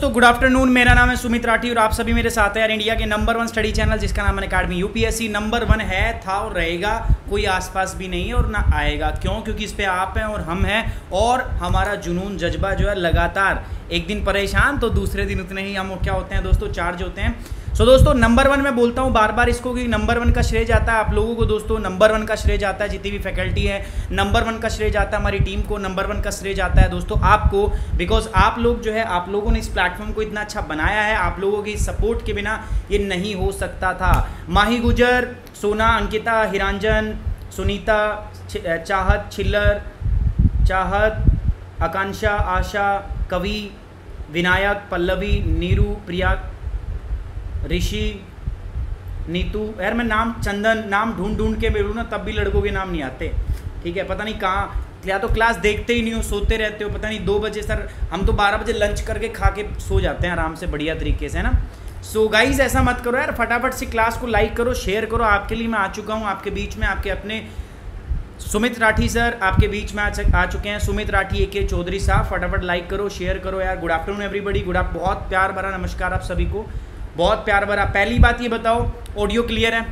दोस्तों, good afternoon. मेरा नाम है सुमित राठी और आप सभी मेरे साथ हैं यार इंडिया के नंबर 1 स्टडी चैनल जिसका नाम अनअकैडमी यूपीएससी। नंबर 1 है, था और रहेगा, कोई आसपास भी नहीं है और ना आएगा। क्यों? क्योंकि इस पे आप हैं और हम हैं और हमारा जुनून जज्बा जो है लगातार, एक दिन परेशान तो दूसरे दिन उतने ही हम क्या होते हैं दोस्तों, चार्ज होते हैं। सो दोस्तों, नंबर 1 मैं बोलता हूँ बार बार इसको कि नंबर 1 का श्रेय जाता है आप लोगों को दोस्तों, नंबर 1 का श्रेय जाता है जितनी भी फैकल्टी है, नंबर 1 का श्रेय जाता है हमारी टीम को, नंबर 1 का श्रेय जाता है दोस्तों आपको। बिकॉज आप लोग जो है, आप लोगों ने इस प्लेटफॉर्म को इतना अच्छा बनाया है, आप लोगों की सपोर्ट के बिना ये नहीं हो सकता था। माही गुजर, सोना, अंकिता, हिरांजन, सुनीता, चाहत, छिल्लर, चाहत, आकांक्षा, आशा, कवि, विनायक, पल्लवी, नीरू, प्रिया, ऋषि, नीतू। यार मैं नाम, चंदन, नाम ढूंढ ढूंढ के मिलूँ ना तब भी लड़कों के नाम नहीं आते, ठीक है। पता नहीं कहाँ, या तो क्लास देखते ही नहीं हो, सोते रहते हो, पता नहीं 2 बजे। सर हम तो 12 बजे लंच करके खा के सो जाते हैं आराम से, बढ़िया तरीके से, है ना। सो गाइज ऐसा मत करो यार, फटाफट से क्लास को लाइक करो, शेयर करो। आपके लिए मैं आ चुका हूँ आपके बीच में, आपके अपने सुमित राठी सर आपके बीच में आ चुके हैं। सुमित राठी AK चौधरी साहब, फटाफट लाइक करो, शेयर करो यार। गुड आफ्टरनून एवरीबडी, बहुत प्यार भरा नमस्कार आप सभी को, बहुत प्यार भरा। पहली बात ये बताओ, ऑडियो क्लियर है?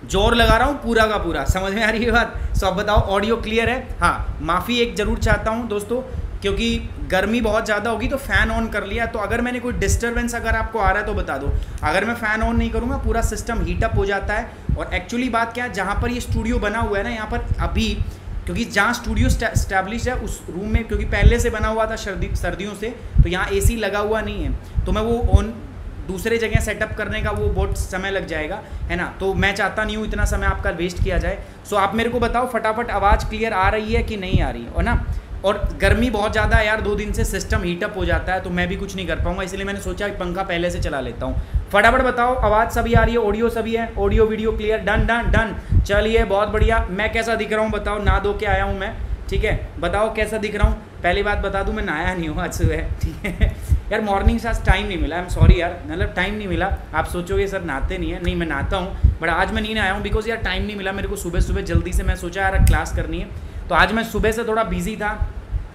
जोर लगा रहा हूँ पूरा का पूरा, समझ में आ रही है बात? सब बताओ ऑडियो क्लियर है? हाँ, माफ़ी एक ज़रूर चाहता हूँ दोस्तों, क्योंकि गर्मी बहुत ज़्यादा होगी तो फ़ैन ऑन कर लिया, तो अगर मैंने कोई डिस्टर्बेंस अगर आपको आ रहा है तो बता दो। अगर मैं फ़ैन ऑन नहीं करूँगा पूरा सिस्टम हीटअप हो जाता है। और एक्चुअली बात क्या है, जहाँ पर ये स्टूडियो बना हुआ है ना, यहाँ पर अभी, क्योंकि जहाँ स्टूडियो स्टैब्लिश है उस रूम में, क्योंकि पहले से बना हुआ था सर्दियों से, तो यहाँ AC लगा हुआ नहीं है, तो मैं वो ऑन दूसरे जगह सेटअप करने का वो बहुत समय लग जाएगा, है ना। तो मैं चाहता नहीं हूँ इतना समय आपका वेस्ट किया जाए। सो आप मेरे को बताओ फटाफट, आवाज़ क्लियर आ रही है कि नहीं आ रही है ना। और गर्मी बहुत ज़्यादा है यार, 2 दिन से सिस्टम हीटअप हो जाता है, तो मैं भी कुछ नहीं कर पाऊँगा, इसलिए मैंने सोचा कि पंखा पहले से चला लेता हूँ। फटाफट बताओ, आवाज़ सभी आ रही है, ऑडियो सभी है, audio video clear? Done done done, चलिए बहुत बढ़िया। मैं कैसा दिख रहा हूँ बताओ, नहा धो के आया हूँ मैं, ठीक है। बताओ कैसा दिख रहा हूँ। पहली बात बता दूँ, मैं नहाया नहीं हूँ आज सुबह, ठीक है यार। मॉर्निंग से आज टाइम नहीं मिला, आई एम सॉरी यार, मतलब टाइम नहीं मिला। आप सोचोगे सर नहाते नहीं है, नहीं मैं नहाता हूँ, बट आज मैं नहीं नहाया हूँ बिकॉज यार टाइम नहीं मिला मेरे को सुबह जल्दी से। मैं सोचा यार क्लास करनी है, तो आज मैं सुबह से थोड़ा बिजी था,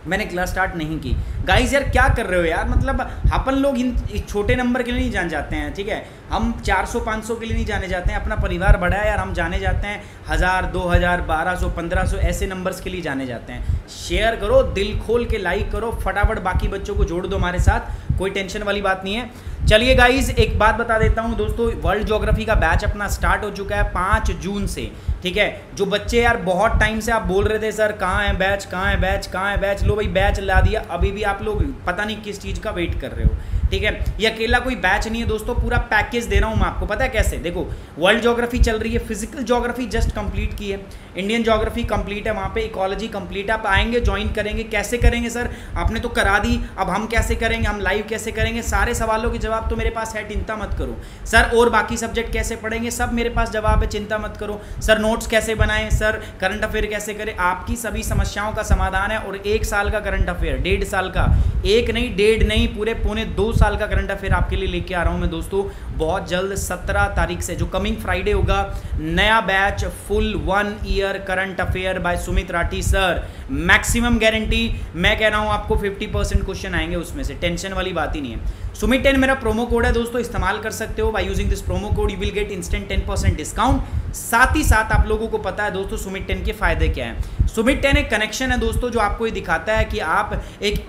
मैंने क्लास स्टार्ट नहीं की। गाइज यार क्या कर रहे हो यार, मतलब अपन लोग इन छोटे नंबर के लिए नहीं जान जाते हैं, ठीक है। हम 400-500 के लिए नहीं जाने जाते हैं, अपना परिवार बड़ा है यार, हम जाने जाते हैं 1000, 2000, 1200, 1500 ऐसे नंबर्स के लिए जाने जाते हैं। शेयर करो, दिल खोल के लाइक करो, फटाफट बाकी बच्चों को जोड़ दो हमारे साथ, कोई टेंशन वाली बात नहीं है। चलिए गाइज एक बात बता देता हूँ दोस्तों, वर्ल्ड ज्योग्राफी का बैच अपना स्टार्ट हो चुका है 5 जून से, ठीक है। जो बच्चे यार बहुत टाइम से आप बोल रहे थे सर कहाँ है बैच, कहाँ है बैच, कहाँ है बैच, लो भाई बैच ला दिया। अभी भी आप लोग पता नहीं किस चीज़ का वेट कर रहे हो, ठीक है। ये अकेला कोई बैच नहीं है दोस्तों, पूरा पैकेज दे रहा हूँ मैं आपको। पता है कैसे? देखो, वर्ल्ड ज्योग्राफी चल रही है, फिजिकल ज्योग्राफी जस्ट कंप्लीट की है, इंडियन ज्योग्राफी कंप्लीट है, वहाँ पे इकोलॉजी कंप्लीट है। आप आएंगे, ज्वाइन करेंगे। कैसे करेंगे सर? आपने तो करा दी, अब हम कैसे करेंगे, हम लाइव कैसे करेंगे? सारे सवालों के जवाब तो मेरे पास है, चिंता मत करो सर। और बाकी सब्जेक्ट कैसे पढ़ेंगे, सब मेरे पास जवाब है, चिंता मत करो सर। नोट्स कैसे बनाएं सर, करंट अफेयर कैसे करें, आपकी सभी समस्याओं का समाधान है। और 1 साल का करंट अफेयर, 1.5 साल का, 1 नहीं 1.5 नहीं, पूरे पौने 2 साल का करंट अफेयर आपके लिए लेके आ रहा हूं मैं दोस्तों, बहुत जल्द 17 तारीख से, जो कमिंग फ्राइडे होगा। नया batch, full 1 year current affair by Sumit Rathi sir, maximum guarantee. मैं कह रहा हूं आपको 50% क्वेश्चन आएंगे उसमें से, टेंशन वाली बात ही नहीं है। सुमित 10 मेरा प्रोमो कोड है दोस्तों, इस्तेमाल कर सकते हो। By using this promo code you will get instant 10% discount. साथ ही साथ आप लोगों को पता है दोस्तों सुमित 10 के फायदे क्या है। सुमित 10 एक कनेक्शन है दोस्तों, जो आपको ये दिखाता है कि आप एक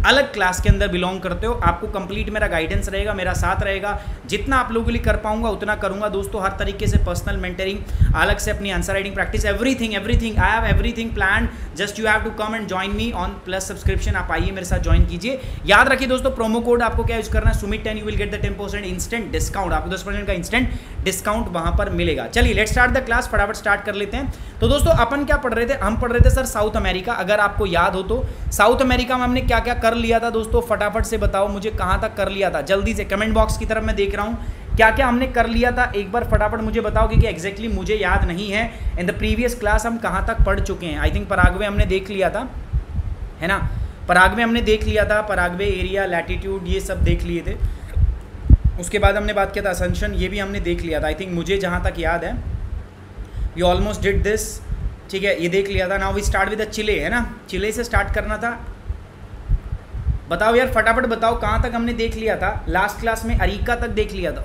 अलग क्लास के अंदर बिलोंग करते हो। आपको कंप्लीट मेरा गाइडेंस रहेगा, मेरा साथ रहेगा, जितना आप लोगों के लिए कर पाऊंगा उतना करूंगा दोस्तों। हर तरीके से पर्सनल मेंटरिंग, अलग से अपनी answer writing practice, everything I have everything plan. Just you have to come and join me on plus subscription. आप आइए मेरे साथ ज्वाइन कीजिए। याद रखिए दोस्तों, प्रोमो कोड आपको क्या यूज करना है, Sumit 10, you will get the 10% instant discount. आपको 10% का इंस्टेंट डिस्काउंट वहां पर मिलेगा। चलिए लेट्स स्टार्ट द क्लास, फटाफट स्टार्ट कर लेते हैं। तो दोस्तों अपन क्या पढ़ रहे थे, हम पढ़ रहे थे सर साउथ अमेरिका। अगर आपको याद हो तो साउथ अमेरिका में हमने क्या क्या कर लिया था दोस्तों, फटाफट से बताओ मुझे, कहां तक कर लिया था जल्दी से। कमेंट बॉक्स की तरफ मैं देख रहा हूं, क्या क्या हमने कर लिया था एक बार फटाफट मुझे बताओ, क्योंकि एग्जैक्टली मुझे याद नहीं है इन द प्रीवियस क्लास हम कहां तक पढ़ चुके हैं। आई थिंक पराग्वे हमने देख लिया था, है ना। पराग्वे हमने देख लिया था, पराग्वे एरिया, लैटिट्यूड, ये सब देख लिए थे। उसके बाद हमने बात किया था असेंशन, ये भी हमने देख लिया था। आई थिंक मुझे जहां तक याद है वी ऑलमोस्ट डिड दिस, ठीक है, ये देख लिया था। Now we start with the Chile, है ना, चिले से स्टार्ट करना था। बताओ यार फटाफट बताओ कहाँ तक हमने देख लिया था लास्ट क्लास में? अरीका तक देख लिया था।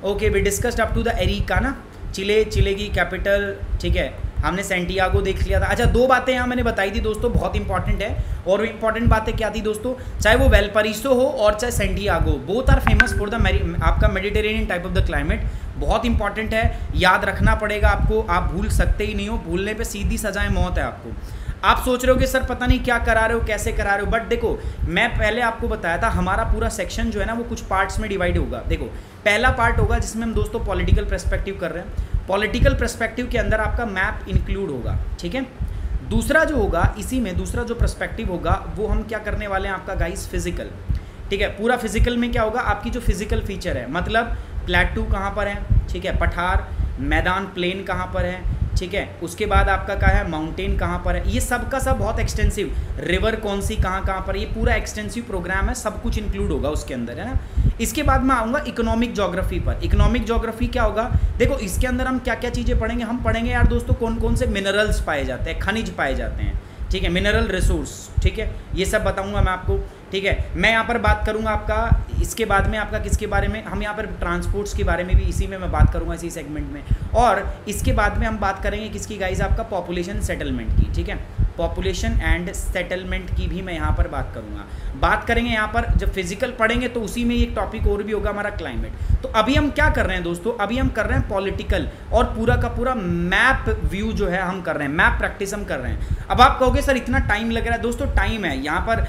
Okay we discussed up to the Arica ना, चिले की कैपिटल, ठीक है। हमने सेंटियागो देख लिया था। अच्छा, 2 बातें यहाँ मैंने बताई थी दोस्तों, बहुत इंपॉर्टेंट है। और इंपॉर्टेंट बातें क्या थी दोस्तों? चाहे वो वेलपरिसो हो और चाहे Santiago, both are famous for the आपका Mediterranean type of the climate. बहुत इंपॉर्टेंट है, याद रखना पड़ेगा आपको, आप भूल सकते ही नहीं हो, भूलने पे सीधी सजाए मौत है आपको। आप सोच रहे हो कि सर पता नहीं क्या करा रहे हो, कैसे करा रहे हो, बट देखो मैं पहले आपको बताया था हमारा पूरा सेक्शन जो है ना वो कुछ पार्ट्स में डिवाइड होगा। देखो पहला पार्ट होगा जिसमें हम दोस्तों पॉलिटिकल पर्सपेक्टिव कर रहे हैं। पॉलिटिकल पर्सपेक्टिव के अंदर आपका मैप इंक्लूड होगा, ठीक है। दूसरा जो होगा इसी में, दूसरा जो पर्सपेक्टिव होगा वो हम क्या करने वाले हैं आपका गाइस, फिजिकल, ठीक है। पूरा फिजिकल में क्या होगा, आपकी जो फिजिकल फीचर है, मतलब प्लेटू कहाँ पर है, ठीक है, पठार मैदान प्लेन कहाँ पर है, ठीक है। उसके बाद आपका क्या है, माउंटेन कहाँ पर है, ये सब का सब बहुत एक्सटेंसिव, रिवर कौन सी कहाँ पर, ये पूरा एक्सटेंसिव प्रोग्राम है, सब कुछ इंक्लूड होगा उसके अंदर, है ना। इसके बाद मैं आऊँगा इकोनॉमिक ज्योग्राफी पर। इकोनॉमिक ज्योग्राफी क्या होगा, देखो इसके अंदर हम क्या क्या चीज़ें पढ़ेंगे, हम पढ़ेंगे यार दोस्तों कौन कौन से मिनरल्स पाए जाते हैं, खनिज पाए जाते हैं, ठीक है, मिनरल रिसोर्स, ठीक है, ये सब बताऊंगा मैं आपको, ठीक है। मैं यहाँ पर बात करूँगा आपका, इसके बाद में आपका किसके बारे में, हम यहाँ पर ट्रांसपोर्ट्स के बारे में भी इसी में मैं बात करूँगा, इसी सेगमेंट में। और इसके बाद में हम बात करेंगे किसकी गाइस, आपका पॉपुलेशन सेटलमेंट की, ठीक है, पॉपुलेशन एंड सेटलमेंट की भी मैं यहाँ पर बात करूँगा। बात करेंगे यहाँ पर, जब फिजिकल पढ़ेंगे तो उसी में एक टॉपिक और भी होगा हमारा क्लाइमेट। तो अभी हम क्या कर रहे हैं दोस्तों, अभी हम कर रहे हैं पॉलिटिकल और पूरा का पूरा मैप व्यू जो है हम कर रहे हैं, मैप प्रैक्टिस हम कर रहे हैं। अब आप कहोगे सर इतना टाइम लग रहा है, दोस्तों टाइम है यहाँ पर,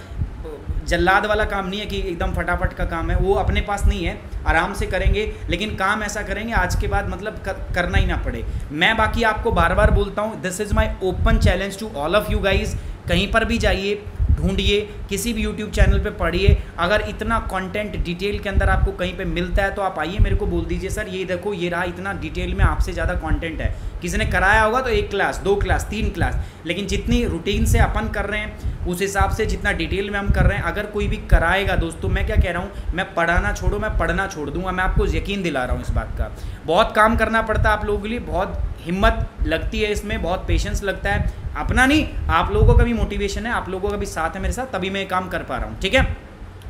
जल्लाद वाला काम नहीं है कि एकदम फटाफट का काम है, वो अपने पास नहीं है, आराम से करेंगे, लेकिन काम ऐसा करेंगे आज के बाद मतलब करना ही ना पड़े। मैं बाकी आपको बार बार बोलता हूँ, this is my open challenge to all of you guys. कहीं पर भी जाइए, ढूंढिए, किसी भी यूट्यूब चैनल पे पढ़िए, अगर इतना कंटेंट डिटेल के अंदर आपको कहीं पे मिलता है तो आप आइए मेरे को बोल दीजिए सर ये देखो ये रहा, इतना डिटेल में आपसे ज़्यादा कंटेंट है। किसी ने कराया होगा तो 1 क्लास 2 क्लास 3 क्लास, लेकिन जितनी रूटीन से अपन कर रहे हैं उस हिसाब से जितना डिटेल में हम कर रहे हैं, अगर कोई भी कराएगा दोस्तों, मैं क्या कह रहा हूँ, मैं पढ़ाना छोड़ो, मैं पढ़ना छोड़ दूंगा, मैं आपको यकीन दिला रहा हूँ इस बात का। बहुत काम करना पड़ता है आप लोगों के लिए, बहुत हिम्मत लगती है इसमें, बहुत पेशेंस लगता है, अपना नहीं आप लोगों का भी मोटिवेशन है, आप लोगों का भी साथ है मेरे साथ, तभी मैं काम कर पा रहा हूँ, ठीक है।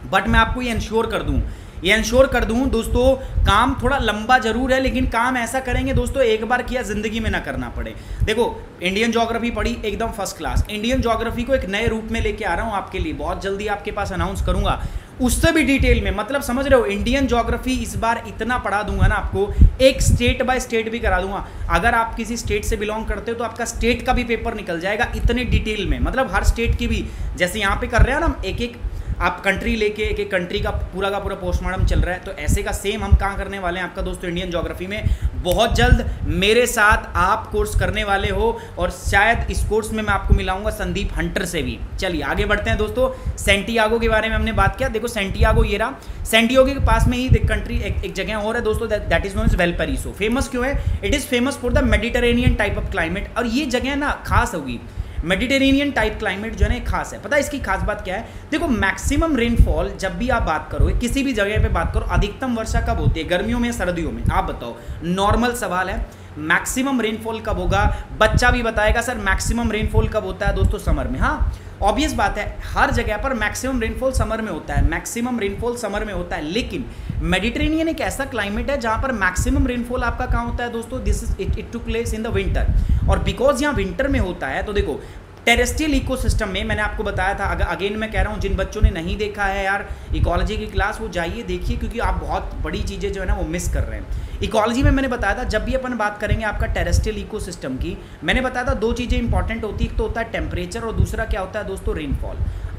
बट मैं आपको ये इंश्योर कर दूं दोस्तों, काम थोड़ा लंबा जरूर है, लेकिन काम ऐसा करेंगे दोस्तों एक बार किया ज़िंदगी में ना करना पड़े। देखो इंडियन ज्योग्राफी पढ़ी एकदम फर्स्ट क्लास, इंडियन ज्योग्राफी को एक नए रूप में लेके आ रहा हूँ आपके लिए, बहुत जल्दी आपके पास अनाउंस करूंगा, उससे भी डिटेल में, मतलब समझ रहे हो, इंडियन ज्योग्राफी इस बार इतना पढ़ा दूंगा ना आपको, एक स्टेट बाय स्टेट भी करा दूंगा। अगर आप किसी स्टेट से बिलोंग करते हो तो आपका स्टेट का भी पेपर निकल जाएगा इतने डिटेल में, मतलब हर स्टेट की भी, जैसे यहाँ पे कर रहे हैं ना एक एक आप कंट्री लेके एक कंट्री का पूरा पोस्टमार्टम चल रहा है, तो ऐसे का सेम हम कहाँ करने वाले हैं आपका दोस्तों इंडियन ज्योग्राफी में। बहुत जल्द मेरे साथ आप कोर्स करने वाले हो, और शायद इस कोर्स में मैं आपको मिलाऊंगा संदीप हंटर से भी। चलिए आगे बढ़ते हैं दोस्तों, सेंटियागो के बारे में हमने बात किया। देखो सेंटियागो ये रहा, सेंटियागो के पास में ही कंट्री एक जगह और है दोस्तों, that is known as Valparaiso. Famous क्यों है? It is famous for the Mediterranean type of climate, और ये जगह ना खास होगी, मेडिटेरेनियन टाइप क्लाइमेट जो है ना खास है। पता है इसकी खास बात क्या है? देखो मैक्सिमम रेनफॉल जब भी आप बात करो, किसी भी जगह पे बात करो, अधिकतम वर्षा कब होती है, गर्मियों में सर्दियों में? आप बताओ, नॉर्मल सवाल है। मैक्सिमम रेनफॉल कब होगा? बच्चा भी बताएगा सर मैक्सिमम रेनफॉल कब होता है दोस्तों, समर में। हाँ ऑब्वियस बात है, हर जगह पर मैक्सिमम रेनफॉल समर में होता है, मैक्सिमम रेनफॉल समर में होता है, लेकिन मेडिटेरेनियन एक ऐसा क्लाइमेट है जहां पर मैक्सिमम रेनफॉल आपका कहाँ होता है दोस्तों, this is it to place in the winter. और बिकॉज यहाँ विंटर में होता है, तो देखो टेरेस्ट्रियल इकोसिस्टम में मैंने आपको बताया था, अगेन मैं कह रहा हूँ, जिन बच्चों ने नहीं देखा है यार इकोलॉजी की क्लास, वो जाइए देखिए, क्योंकि आप बहुत बड़ी चीज़ें जो है ना वो मिस कर रहे हैं। इकोलॉजी में मैंने बताया था, जब भी अपन बात करेंगे आपका टेरेस्ट्रियल इकोसिस्टम की, मैंने बताया था 2 चीज़ें इंपॉर्टेंट होती है, एक तो होता है टेम्परेचर और दूसरा क्या होता है दोस्तों, रेनफॉल।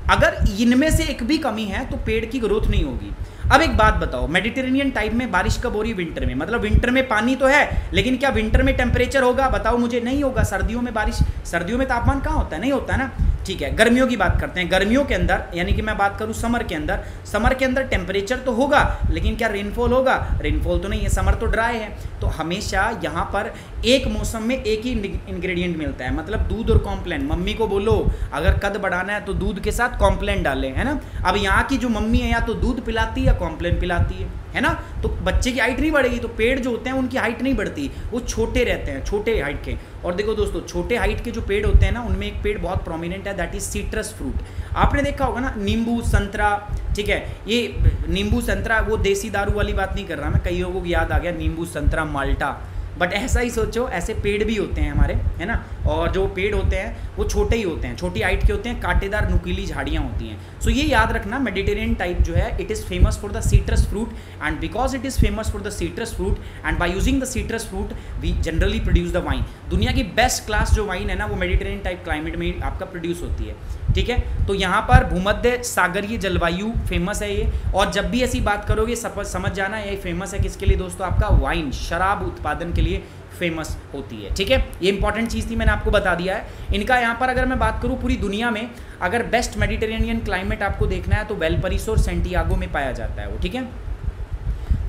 अगर इनमें से एक भी कमी है तो पेड़ की ग्रोथ नहीं होगी। अब एक बात बताओ, मेडिटेरेनियन टाइप में बारिश कब हो रही है? विंटर में। मतलब विंटर में पानी तो है, लेकिन क्या विंटर में टेम्परेचर होगा? बताओ मुझे, नहीं होगा। सर्दियों में बारिश, सर्दियों में तापमान कहाँ होता है? नहीं होता है ना। ठीक है, गर्मियों की बात करते हैं। गर्मियों के अंदर, यानी कि मैं बात करूं समर के अंदर, समर के अंदर टेम्परेचर तो होगा, लेकिन क्या रेनफॉल होगा? रेनफॉल तो नहीं है, समर तो ड्राई है। तो हमेशा यहाँ पर एक मौसम में एक ही इंग्रेडिएंट मिलता है, मतलब दूध और कॉम्प्लेन। मम्मी को बोलो अगर कद बढ़ाना है तो दूध के साथ कॉम्प्लेन डालें, है ना। अब यहाँ की जो मम्मी है या तो दूध पिलाती है या कॉम्प्लेन पिलाती है ना। तो बच्चे की हाइट नहीं बढ़ेगी, तो पेड़ जो होते हैं उनकी हाइट नहीं बढ़ती, वो छोटे रहते हैं, छोटे हाइट के। और देखो दोस्तों, छोटे हाइट के जो पेड़ होते हैं ना, उनमें एक पेड़ बहुत प्रोमिनेंट है, दैट इज सिट्रस फ्रूट। आपने देखा होगा ना नींबू संतरा, ठीक है, ये नींबू संतरा वो देसी दारू वाली बात नहीं कर रहा मैं, कई लोगों को याद आ गया नींबू संतरा माल्टा, बट ऐसा ही सोचो, ऐसे पेड़ भी होते हैं हमारे, है ना, और जो पेड़ होते हैं वो छोटे ही होते हैं, छोटी हाइट के होते हैं, कांटेदार नुकीली झाड़ियाँ होती हैं। सो ये याद रखना, मेडिटेरियन टाइप जो है it is famous for the citrus fruit, and because it is famous for the citrus fruit and by using the citrus fruit we generally produce the wine. दुनिया की बेस्ट क्लास जो wine है ना वो Mediterranean type climate में आपका produce होती है, ठीक है। तो यहाँ पर भूमध्य सागरीय जलवायु फेमस है ये, और जब भी ऐसी बात करोगे समझ जाना ये फेमस है किसके लिए दोस्तों, आपका वाइन, शराब उत्पादन के लिए फेमस होती है, ठीक है। ये इंपॉर्टेंट चीज़ थी, मैंने आपको बता दिया है। इनका यहाँ पर अगर मैं बात करूँ पूरी दुनिया में अगर बेस्ट मेडिटेरेनियन क्लाइमेट आपको देखना है तो वेलपरिसो और सेंटियागो में पाया जाता है वो, ठीक है।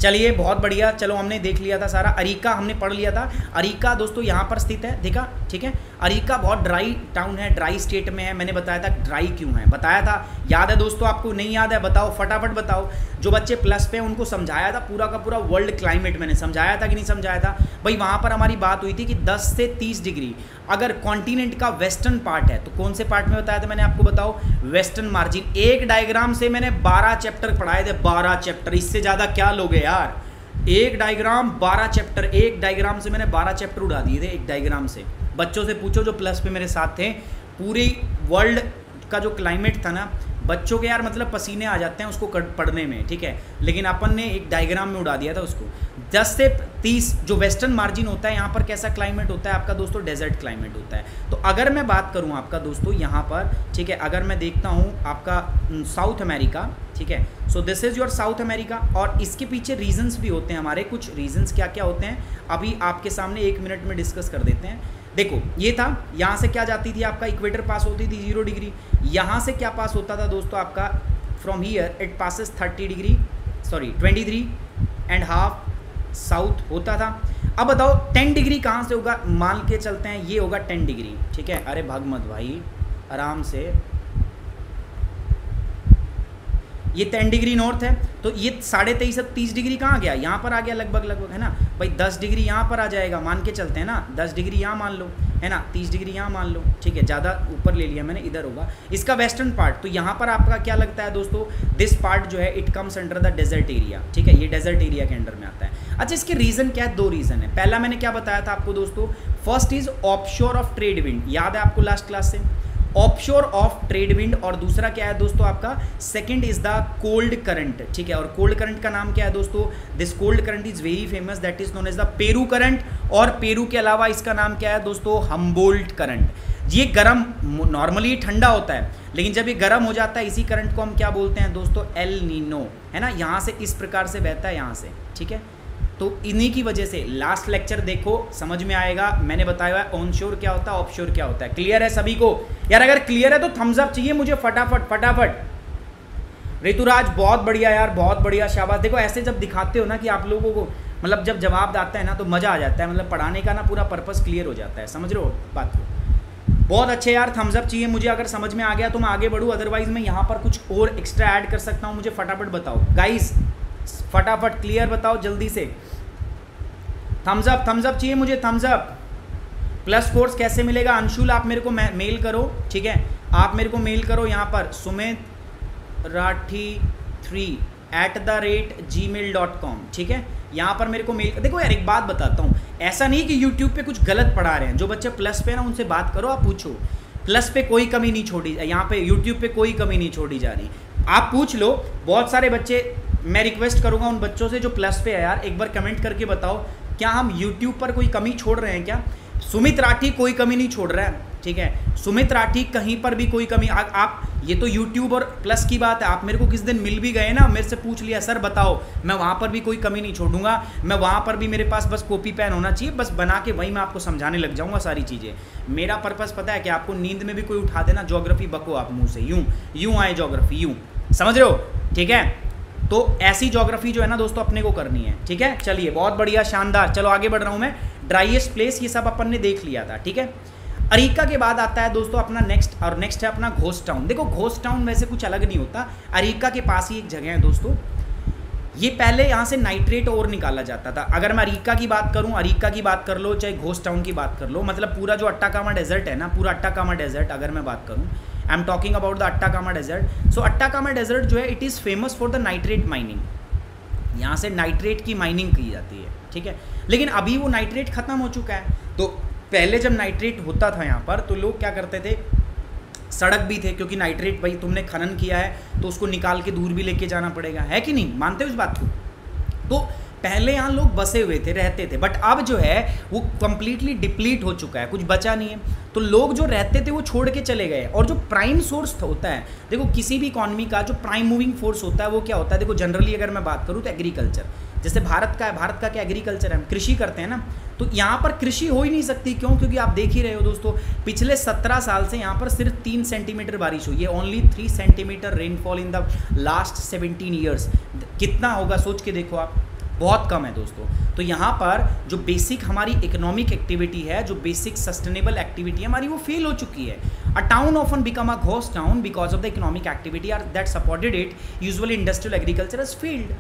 चलिए बहुत बढ़िया, चलो हमने देख लिया था सारा। अरीका हमने पढ़ लिया था। अरीका दोस्तों यहाँ पर स्थित है, देखा, ठीक है। अरीका बहुत ड्राई टाउन है, ड्राई स्टेट में है। मैंने बताया था ड्राई क्यों है, बताया था, याद है दोस्तों आपको? नहीं याद है बताओ, फटाफट बताओ। जो बच्चे प्लस पे हैं उनको समझाया था पूरा का पूरा वर्ल्ड क्लाइमेट, मैंने समझाया था कि नहीं समझाया था भाई? वहाँ पर हमारी बात हुई थी कि 10 से 30 डिग्री अगर कॉन्टिनेंट का वेस्टर्न पार्ट है तो कौन से पार्ट में बताया था मैंने आपको, बताओ? Western margin. एक डायग्राम से मैंने 12 चैप्टर पढ़ाए थे, 12 चैप्टर, इससे ज़्यादा क्या लोगे यार? एक डायग्राम 12 चैप्टर, एक डायग्राम से मैंने 12 चैप्टर उड़ा दिए थे, एक डायग्राम से। बच्चों से पूछो जो प्लस पे मेरे साथ थे, पूरे वर्ल्ड का जो क्लाइमेट था ना, बच्चों के यार मतलब पसीने आ जाते हैं उसको पढ़ने में, ठीक है, लेकिन अपन ने एक डायग्राम में उड़ा दिया था उसको। 10 से 30 जो वेस्टर्न मार्जिन होता है, यहाँ पर कैसा क्लाइमेट होता है आपका दोस्तों? डेजर्ट क्लाइमेट होता है। तो अगर मैं बात करूँ आपका दोस्तों यहाँ पर, ठीक है, अगर मैं देखता हूँ आपका साउथ अमेरिका, ठीक है, so this is your south America, और इसके पीछे रीजंस भी होते हैं हमारे। कुछ रीजंस क्या क्या होते हैं अभी आपके सामने 1 मिनट में डिस्कस कर देते हैं। देखो ये था, यहाँ से क्या जाती थी आपका, इक्वेटर पास होती थी 0 डिग्री। यहाँ से क्या पास होता था दोस्तों आपका, from here it passes 23.5 south होता था। अब बताओ 10 डिग्री कहाँ से होगा? मान के चलते हैं ये होगा 10 डिग्री, ठीक है। अरे भाग मत भाई, आराम से। ये 10 डिग्री नॉर्थ है, तो ये 23.5 से 30 डिग्री कहाँ गया? यहाँ पर आ गया लगभग, है ना भाई। 10 डिग्री यहाँ पर आ जाएगा, मान के चलते हैं ना, 10 डिग्री यहाँ मान लो, है ना, 30 डिग्री यहाँ मान लो, ठीक है, ज़्यादा ऊपर ले लिया मैंने, इधर होगा इसका वेस्टर्न पार्ट। तो यहाँ पर आपका क्या लगता है दोस्तों, दिस पार्ट जो है it comes under the desert area, ठीक है, ये डेजर्ट एरिया के अंडर में आता है। अच्छा, इसके रीज़न क्या है? 2 रीज़न है। पहला मैंने क्या बताया था आपको दोस्तों, first is offshore of trade wind, याद है आपको लास्ट क्लास से, ऑफशोर ऑफ ट्रेड विंड। और दूसरा क्या है दोस्तों आपका, second is the cold current, ठीक है। और कोल्ड करंट का नाम क्या है दोस्तों? This cold current is very famous, that is known as the Peru current. और पेरू के अलावा इसका नाम क्या है दोस्तों? Humboldt current. ये गर्म, नॉर्मली ठंडा होता है, लेकिन जब ये गर्म हो जाता है इसी करंट को हम क्या बोलते हैं दोस्तों? एल नीनो, है ना। यहाँ से इस प्रकार से बहता है, यहाँ से, ठीक है। तो इन्हीं की वजह से लास्ट लेक्चर देखो, समझ में आएगा। मैंने बताया है ऑनशोर क्या होता है, ऑफशोर क्या होता है। क्लियर है सभी को? यार अगर क्लियर है तो थम्स अप चाहिए मुझे फटाफट फटाफट। ऋतुराज बहुत बढ़िया यार, बहुत बढ़िया, शाबाश। देखो ऐसे जब दिखाते हो ना कि आप लोगों को मतलब जब जवाब आता है ना तो मज़ा आ जाता है, मतलब पढ़ाने का ना पूरा पर्पस क्लियर हो जाता है, समझ रहे हो बात को? बहुत अच्छे यार, थम्स अप चाहिए मुझे। अगर समझ में आ गया तो मैं आगे बढ़ूँ, अदरवाइज मैं यहाँ पर कुछ और एक्स्ट्रा ऐड कर सकता हूँ। मुझे फटाफट बताओ गाइस, फटाफट क्लियर बताओ जल्दी से। थम्स अप चाहिए मुझे, थम्स अप। प्लस कोर्स कैसे मिलेगा? अंशुल आप मेरे को मेल करो, ठीक है, आप मेरे को मेल करो यहाँ पर सुमित राठी 3@gmail.com, ठीक है। यहाँ पर मेरे को मेल। देखो यार एक बात बताता हूँ, ऐसा नहीं कि यूट्यूब पे कुछ गलत पढ़ा रहे हैं। जो बच्चे प्लस पे ना उनसे बात करो, आप पूछो। प्लस पे कोई कमी नहीं छोड़ी, यहाँ पे यूट्यूब पे कोई कमी नहीं छोड़ी जा रही, आप पूछ लो। बहुत सारे बच्चे, मैं रिक्वेस्ट करूँगा उन बच्चों से जो प्लस पे है यार, एक बार कमेंट करके बताओ क्या हम YouTube पर कोई कमी छोड़ रहे हैं क्या? सुमित राठी कोई कमी नहीं छोड़ रहा है, ठीक है। सुमित राठी कहीं पर भी कोई कमी, आप ये तो YouTube और प्लस की बात है। आप मेरे को किस दिन मिल भी गए ना, मेरे से पूछ लिया सर बताओ, मैं वहाँ पर भी कोई कमी नहीं छोड़ूंगा। मैं वहाँ पर भी मेरे पास बस कॉपी पेन होना चाहिए, बस बना के वहीं मैं आपको समझाने लग जाऊँगा सारी चीज़ें। मेरा पर्पस पता है कि आपको नींद में भी कोई उठा देना, ज्योग्राफी बको आप मुँह से, यूँ आए ज्योग्राफी, यूँ, समझ रहे हो, ठीक है। तो ऐसी ज्योग्राफी जो है ना दोस्तों अपने को करनी है, ठीक है। चलिए बहुत बढ़िया, शानदार। चलो आगे बढ़ रहा हूँ मैं। ड्राइएस्ट प्लेस ये सब अपन ने देख लिया था, ठीक है। अरीका के बाद आता है दोस्तों अपना नेक्स्ट, और नेक्स्ट है अपना घोस्ट टाउन। देखो घोस्ट टाउन वैसे कुछ अलग नहीं होता, अरीका के पास ही एक जगह है दोस्तों। ये पहले यहाँ से नाइट्रेट और निकाला जाता था। अगर मैं अरीका की बात करूँ, अरीका की बात कर लो, चाहे घोस्ट टाउन की बात कर लो, मतलब पूरा जो अट्टाकामा डेजर्ट है ना, पूरा अट्टाकामा डेजर्ट अगर मैं बात करूँ, I am talking about the Atacama desert. So Atacama desert जो है it is famous for the nitrate mining, यहाँ से नाइट्रेट की माइनिंग की जाती है, ठीक है। लेकिन अभी वो नाइट्रेट ख़त्म हो चुका है। तो पहले जब नाइट्रेट होता था यहाँ पर तो लोग क्या करते थे, सड़क भी थे, क्योंकि नाइट्रेट भाई तुमने खनन किया है तो उसको निकाल के दूर भी लेके जाना पड़ेगा, है कि नहीं, मानते हो इस बात को। तो पहले यहाँ लोग बसे हुए थे, रहते थे, बट अब जो है वो कंप्लीटली डिप्लीट हो चुका है, कुछ बचा नहीं है। तो लोग जो रहते थे वो छोड़ के चले गए। और जो प्राइम सोर्स होता है, देखो किसी भी इकॉनमी का जो प्राइम मूविंग फोर्स होता है वो क्या होता है, देखो जनरली अगर मैं बात करूँ तो एग्रीकल्चर, जैसे भारत का है, भारत का क्या एग्रीकल्चर है, हम कृषि करते हैं ना। तो यहाँ पर कृषि हो ही नहीं सकती, क्यों, क्योंकि आप देख ही रहे हो दोस्तों, पिछले 17 साल से यहाँ पर सिर्फ 3 सेंटीमीटर बारिश हुई है, only 3 centimetre rainfall in the last 17 years. कितना होगा सोच के देखो आप, बहुत कम है दोस्तों। तो यहाँ पर जो बेसिक हमारी इकोनॉमिक एक्टिविटी है, जो बेसिक सस्टेनेबल एक्टिविटी है हमारी, वो फेल हो चुकी है। A town often become a ghost town because of the economic activity are that supported it, usually industrial agriculture is failed.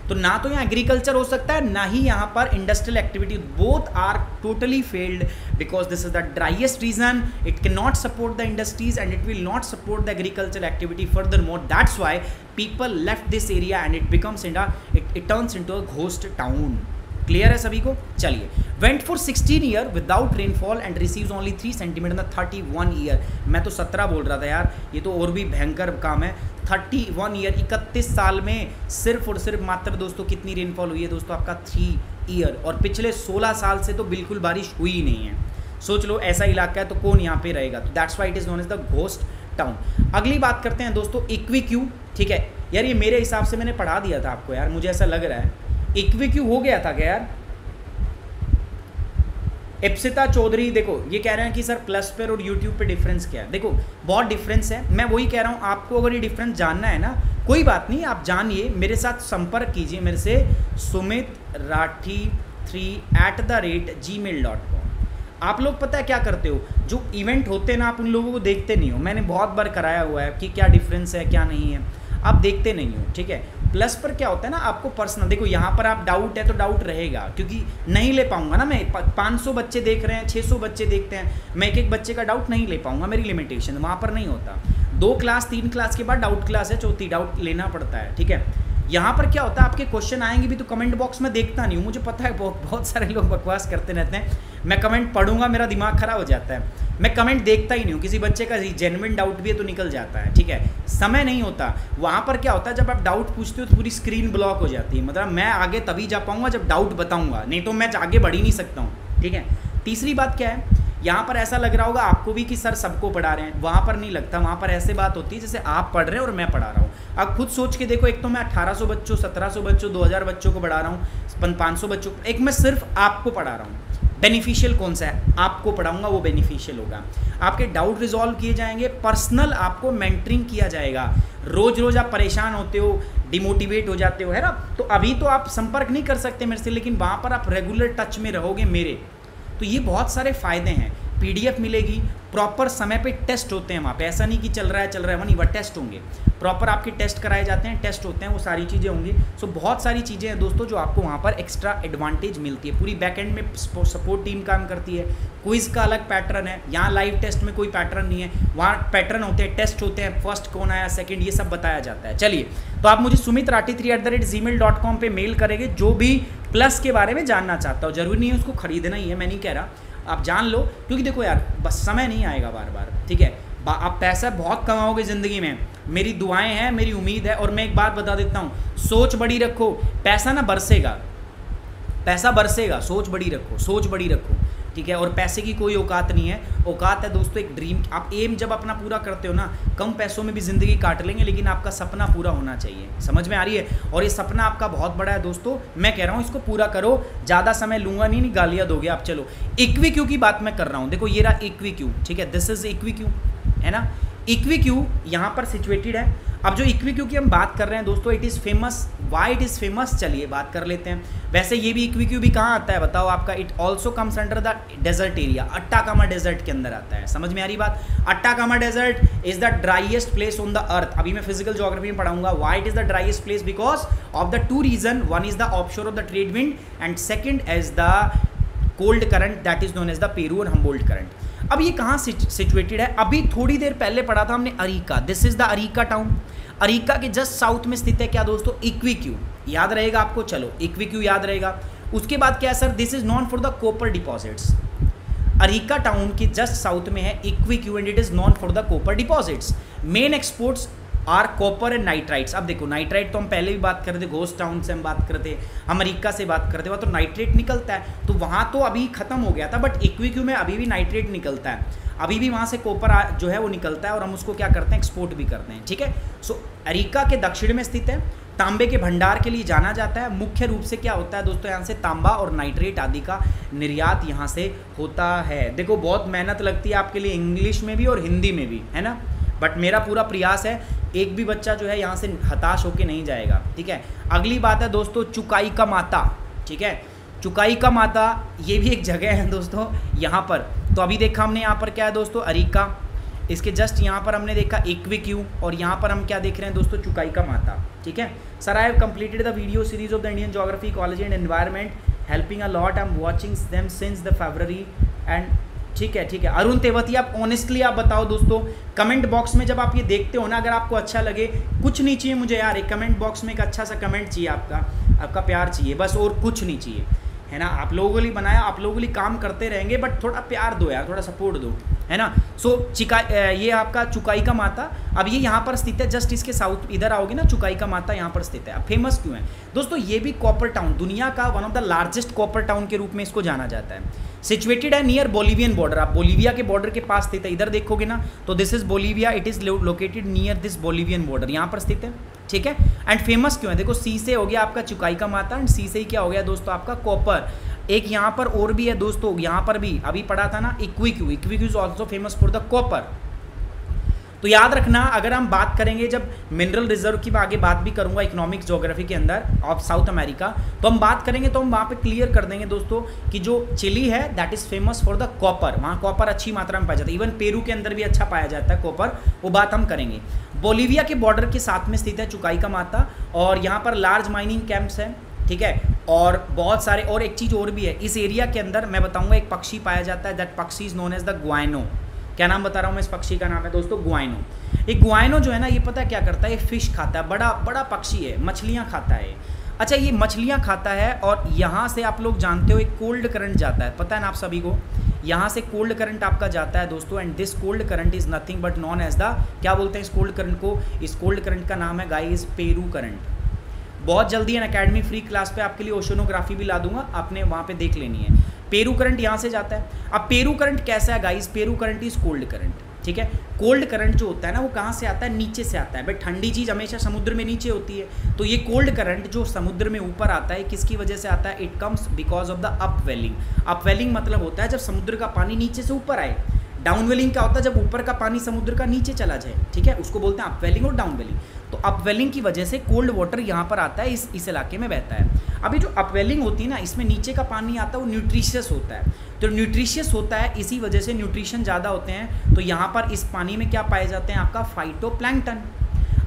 तो ना तो यहाँ एग्रीकल्चर हो सकता है, ना ही यहाँ पर industrial activity, both are totally failed because this is the driest region. It can not support the industries and it will not support the agriculture activity further more, that's why people left this area and it becomes it turns into a ghost town। Clear है सभी को। चलिए, went for 16 year without rainfall and receives only 3 centimeter in the 31 year। मैं तो 17 बोल रहा था यार, ये तो और भी भयंकर काम है। 31 ईयर, 31 साल में सिर्फ और सिर्फ मात्र दोस्तों कितनी रेनफॉल हुई है दोस्तों, आपका 3 ईयर। और पिछले 16 साल से तो बिल्कुल बारिश हुई ही नहीं है। सोच लो ऐसा इलाका है तो कौन यहाँ पे रहेगा। तो that's why it is known as the ghost town. अगली बात करते हैं दोस्तों इक्विक्यू, ठीक है यार, ये मेरे हिसाब से मैंने पढ़ा दिया था आपको यार, मुझे ऐसा लग रहा है इक्विक्यू हो गया था क्या यार। इप्सिता चौधरी देखो ये कह रहे हैं कि सर प्लस पर और यूट्यूब पे डिफरेंस क्या है। देखो बहुत डिफरेंस है, मैं वही कह रहा हूँ, आपको अगर ये डिफरेंस जानना है ना कोई बात नहीं, आप जानिए, मेरे साथ संपर्क कीजिए मेरे से sumitrathi3@gmail.com। आप लोग पता है क्या करते हो, जो इवेंट होते हैं ना आप उन लोगों को देखते नहीं हो। मैंने बहुत बार कराया हुआ है कि क्या डिफरेंस है क्या नहीं है, आप देखते नहीं हो, ठीक है। प्लस पर क्या होता है ना, आपको पर्सनल, देखो यहाँ पर आप डाउट है तो डाउट रहेगा, क्योंकि नहीं ले पाऊंगा ना मैं। 500 बच्चे देख रहे हैं, 600 बच्चे देखते हैं, मैं एक एक बच्चे का डाउट नहीं ले पाऊंगा, मेरी लिमिटेशन वहाँ पर नहीं होता। 2 क्लास 3 क्लास के बाद डाउट क्लास है, चौथी डाउट लेना पड़ता है, ठीक है। यहाँ पर क्या होता है, आपके क्वेश्चन आएंगे भी तो कमेंट बॉक्स में देखता नहीं हूँ, मुझे पता है बहुत सारे लोग बकवास करते रहते हैं। मैं कमेंट पढ़ूंगा मेरा दिमाग खराब हो जाता है, मैं कमेंट देखता ही नहीं हूँ। किसी बच्चे का जेन्युइन डाउट भी है तो निकल जाता है, ठीक है, समय नहीं होता। वहाँ पर क्या होता है, जब आप डाउट पूछते हो तो पूरी स्क्रीन ब्लॉक हो जाती है, मतलब मैं आगे तभी जा पाऊँगा जब डाउट बताऊँगा, नहीं तो मैं आगे बढ़ ही नहीं सकता हूँ, ठीक है। तीसरी बात क्या है, यहाँ पर ऐसा लग रहा होगा आपको भी कि सर सबको पढ़ा रहे हैं, वहाँ पर नहीं लगता। वहाँ पर ऐसे बात होती है जैसे आप पढ़ रहे हैं और मैं पढ़ा रहा हूँ। आप खुद सोच के देखो, एक तो मैं 1800 बच्चों, 1700 बच्चों, 2000 बच्चों को पढ़ा रहा हूँ, 500 बच्चों, एक मैं सिर्फ आपको पढ़ा रहा हूँ। बेनिफिशियल कौन सा है, आपको पढ़ाऊंगा वो बेनिफिशियल होगा। आपके डाउट रिजॉल्व किए जाएंगे, पर्सनल आपको मेंटरिंग किया जाएगा। रोज रोज आप परेशान होते हो, डिमोटिवेट हो जाते हो, है ना, तो अभी तो आप संपर्क नहीं कर सकते मेरे से, लेकिन वहाँ पर आप रेगुलर टच में रहोगे मेरे, तो ये बहुत सारे फ़ायदे हैं। पीडीएफ मिलेगी, प्रॉपर समय पे टेस्ट होते हैं वहाँ पे, ऐसा नहीं कि चल रहा है वह नहीं, वह टेस्ट होंगे, प्रॉपर आपके टेस्ट कराए जाते हैं, टेस्ट होते हैं, वो सारी चीज़ें होंगी। सो बहुत सारी चीज़ें हैं दोस्तों जो आपको वहाँ पर एक्स्ट्रा एडवांटेज मिलती है। पूरी बैक एंड में सपोर्ट टीम काम करती है, क्विज़ का अलग पैटर्न है, यहाँ लाइव टेस्ट में कोई पैटर्न नहीं है, वहाँ पैटर्न होते हैं, टेस्ट होते हैं, फर्स्ट कौन आया, सेकेंड, ये सब बताया जाता है। चलिए, तो आप मुझे sumitrathi3@gmail.com पे मेल करेंगे जो भी प्लस के बारे में जानना चाहता हो। जरूरी नहीं है उसको खरीदना ही है, मैं नहीं कह रहा, आप जान लो, क्योंकि देखो यार बस समय नहीं आएगा बार बार, ठीक है। आप पैसा बहुत कमाओगे ज़िंदगी में, मेरी दुआएं हैं, मेरी उम्मीद है। और मैं एक बात बता देता हूँ, सोच बड़ी रखो, पैसा ना बरसेगा, पैसा बरसेगा, सोच बड़ी रखो, सोच बड़ी रखो, ठीक है। और पैसे की कोई औकात नहीं है, औकात है दोस्तों एक ड्रीम। आप एम जब अपना पूरा करते हो ना, कम पैसों में भी ज़िंदगी काट लेंगे, लेकिन आपका सपना पूरा होना चाहिए, समझ में आ रही है। और ये सपना आपका बहुत बड़ा है दोस्तों, मैं कह रहा हूँ इसको पूरा करो, ज़्यादा समय लूँगा नहीं, गालियाँ दोगे आप। चलो, इक्विक्यू की बात मैं कर रहा हूँ, देखो ये रहा इक्विक्यू, ठीक है, दिस इज इक्विक्यू, है ना। इक्विक्यू यहाँ पर सिचुएटेड है। अब जो इक्विक्यू की हम बात कर रहे हैं दोस्तों, it is famous, why it is famous, चलिए बात कर लेते हैं। वैसे ये भी इक्विक्यू भी कहाँ आता है बताओ आपका, it also comes under the desert area, Atacama desert के अंदर आता है, समझ में आ रही बात। Atacama desert is the driest place on the earth. अभी मैं फिजिकल ज्योग्राफी में पढ़ाऊंगा why it is the driest place, because of the 2 reason, one is the offshore of the trade wind and second is the cold current that is known as the Peru और Humboldt current. अब ये कहाँ situated है, अभी थोड़ी देर पहले पढ़ा था हमने अरीका, दिस इज द अरीका टाउन। अरीका के जस्ट साउथ में स्थित है क्या दोस्तों, इक्विक्यू, याद रहेगा आपको, चलो इक्विक्यू याद रहेगा। उसके बाद क्या है sir, this is known for the copper deposits. Arica town के जस्ट साउथ में है Iquique and it is known for the copper deposits. Main exports are copper and nitrites. अब देखो नाइट्राइट तो हम पहले भी बात करते थे, घोस्ट टाउन से हम बात करते, हम अमेरिका से बात करते, वहाँ तो नाइट्रेट निकलता है, तो वहाँ तो अभी खत्म हो गया था, बट इक्विक्यू में अभी भी नाइट्रेट निकलता है, अभी भी वहाँ से कॉपर जो है वो निकलता है और हम उसको क्या करते हैं, एक्सपोर्ट भी करते हैं, ठीक है। सो अरीका के दक्षिण में स्थित है, तांबे के भंडार के लिए जाना जाता है। मुख्य रूप से क्या होता है दोस्तों, यहाँ से तांबा और नाइट्रेट आदि का निर्यात यहाँ से होता है। देखो बहुत मेहनत लगती है आपके लिए इंग्लिश में भी और हिंदी में भी, है ना, बट मेरा पूरा प्रयास है एक भी बच्चा जो है यहाँ से हताश होके नहीं जाएगा, ठीक है। अगली बात है दोस्तों चुकाई का माता, ठीक है, चुकाई का माता ये भी एक जगह है दोस्तों यहाँ पर। तो अभी देखा हमने यहाँ पर क्या है दोस्तों, अरीका, इसके जस्ट यहाँ पर हमने देखा इक्विक्यू, और यहाँ पर हम क्या देख रहे हैं दोस्तों, चुकाई का माता, ठीक है। Sir I have completed the video series of the Indian geography, ecology and environment, helping a lot, I am watching them since the February and ठीक है, ठीक है। अरुण तेवती, आप ऑनेस्टली आप बताओ दोस्तों, कमेंट बॉक्स में जब आप ये देखते हो ना, अगर आपको अच्छा लगे, कुछ नहीं चाहिए मुझे यार, एक कमेंट बॉक्स में एक अच्छा सा कमेंट चाहिए, आपका प्यार चाहिए बस, और कुछ नहीं चाहिए, है ना। आप लोगों के लिए बनाया, आप लोगों के लिए काम करते रहेंगे, बट थोड़ा प्यार दो यार, थोड़ा सपोर्ट दो, है ना। सो ये आपका चुकाई का माता, अब ये यहाँ पर स्थित है, जस्ट इसके साउथ इधर आओगे ना, चुकाई का माता यहाँ पर स्थित है। अब फेमस क्यों है दोस्तों, ये भी कॉपर टाउन, दुनिया का one of the largest copper town के रूप में इसको जाना जाता है। सिचुएटेड है नियर बोलिवियन बॉर्डर, आप बोलिविया के बॉर्डर के पास स्थित है, इधर देखोगे ना तो this is Bolivia, it is located near this Bolivian border, यहाँ पर स्थित है, ठीक है। एंड फेमस क्यों है, देखो सी से हो गया आपका चुकाई का माता, एंड सी से ही क्या हो गया दोस्तों आपका कॉपर। एक यहाँ पर और भी है दोस्तों, यहाँ पर भी अभी पढ़ा था ना Iquique, Iquique is also famous for the copper. तो याद रखना, अगर हम बात करेंगे, जब मिनरल रिजर्व की मैं आगे बात भी करूंगा इकोनॉमिक्स ज्योग्राफी के अंदर ऑफ साउथ अमेरिका, तो हम बात करेंगे तो हम वहाँ पे क्लियर कर देंगे दोस्तों कि जो चिली है that is famous for the copper, वहाँ कॉपर अच्छी मात्रा में पाया जाता है, इवन पेरू के अंदर भी अच्छा पाया जाता है कॉपर, वो बात हम करेंगे। बोलिविया के बॉर्डर के साथ में स्थित है चुकाई का माता, और यहाँ पर लार्ज माइनिंग कैंप्स है, ठीक है, और बहुत सारे, और एक चीज़ और भी है इस एरिया के अंदर, मैं बताऊंगा एक पक्षी पाया जाता है, दैट पक्षी इज नोन एज द ग्वाइनो। क्या नाम बता रहा हूँ मैं, इस पक्षी का नाम है दोस्तों ग्वाइनो। एक ग्वाइनो जो है ना, ये पता है क्या करता है, ये फिश खाता है, बड़ा बड़ा पक्षी है, मछलियाँ खाता है। अच्छा, ये मछलियाँ खाता है, और यहाँ से आप लोग जानते हो एक कोल्ड करंट जाता है, पता है ना आप सभी को, यहाँ से कोल्ड करंट आपका जाता है दोस्तों, and this cold current is nothing but known as the, क्या बोलते हैं इस कोल्ड करंट को, इस कोल्ड करंट का नाम है गाइस पेरू करंट। बहुत जल्दी एन अकेडमी फ्री क्लास पे आपके लिए ओशनोग्राफी भी ला दूंगा, आपने वहाँ पे देख लेनी है। पेरू करंट यहाँ से जाता है। अब पेरू करंट कैसा है guys, Peru current is cold current, ठीक है। कोल्ड करंट जो होता है ना, वो कहाँ से आता है, नीचे से आता है, बट ठंडी चीज़ हमेशा समुद्र में नीचे होती है, तो ये कोल्ड करंट जो समुद्र में ऊपर आता है, किसकी वजह से आता है, it comes because of the upwelling. Upwelling मतलब होता है जब समुद्र का पानी नीचे से ऊपर आए, डाउनवेलिंग क्या होता है, जब ऊपर का पानी समुद्र का नीचे चला जाए, ठीक है, उसको बोलते हैं अपवेलिंग और डाउनवेलिंग। तो अपवेलिंग की वजह से कोल्ड वाटर यहाँ पर आता है, इस इलाके में बहता है। अभी जो अपवेलिंग होती है ना, इसमें नीचे का पानी आता है, वो न्यूट्रिशियस होता है, तो न्यूट्रिशियस होता है, इसी वजह से न्यूट्रिशन ज़्यादा होते हैं, तो यहाँ पर इस पानी में क्या पाए जाते हैं, आपका फाइटोप्लैंक्टन।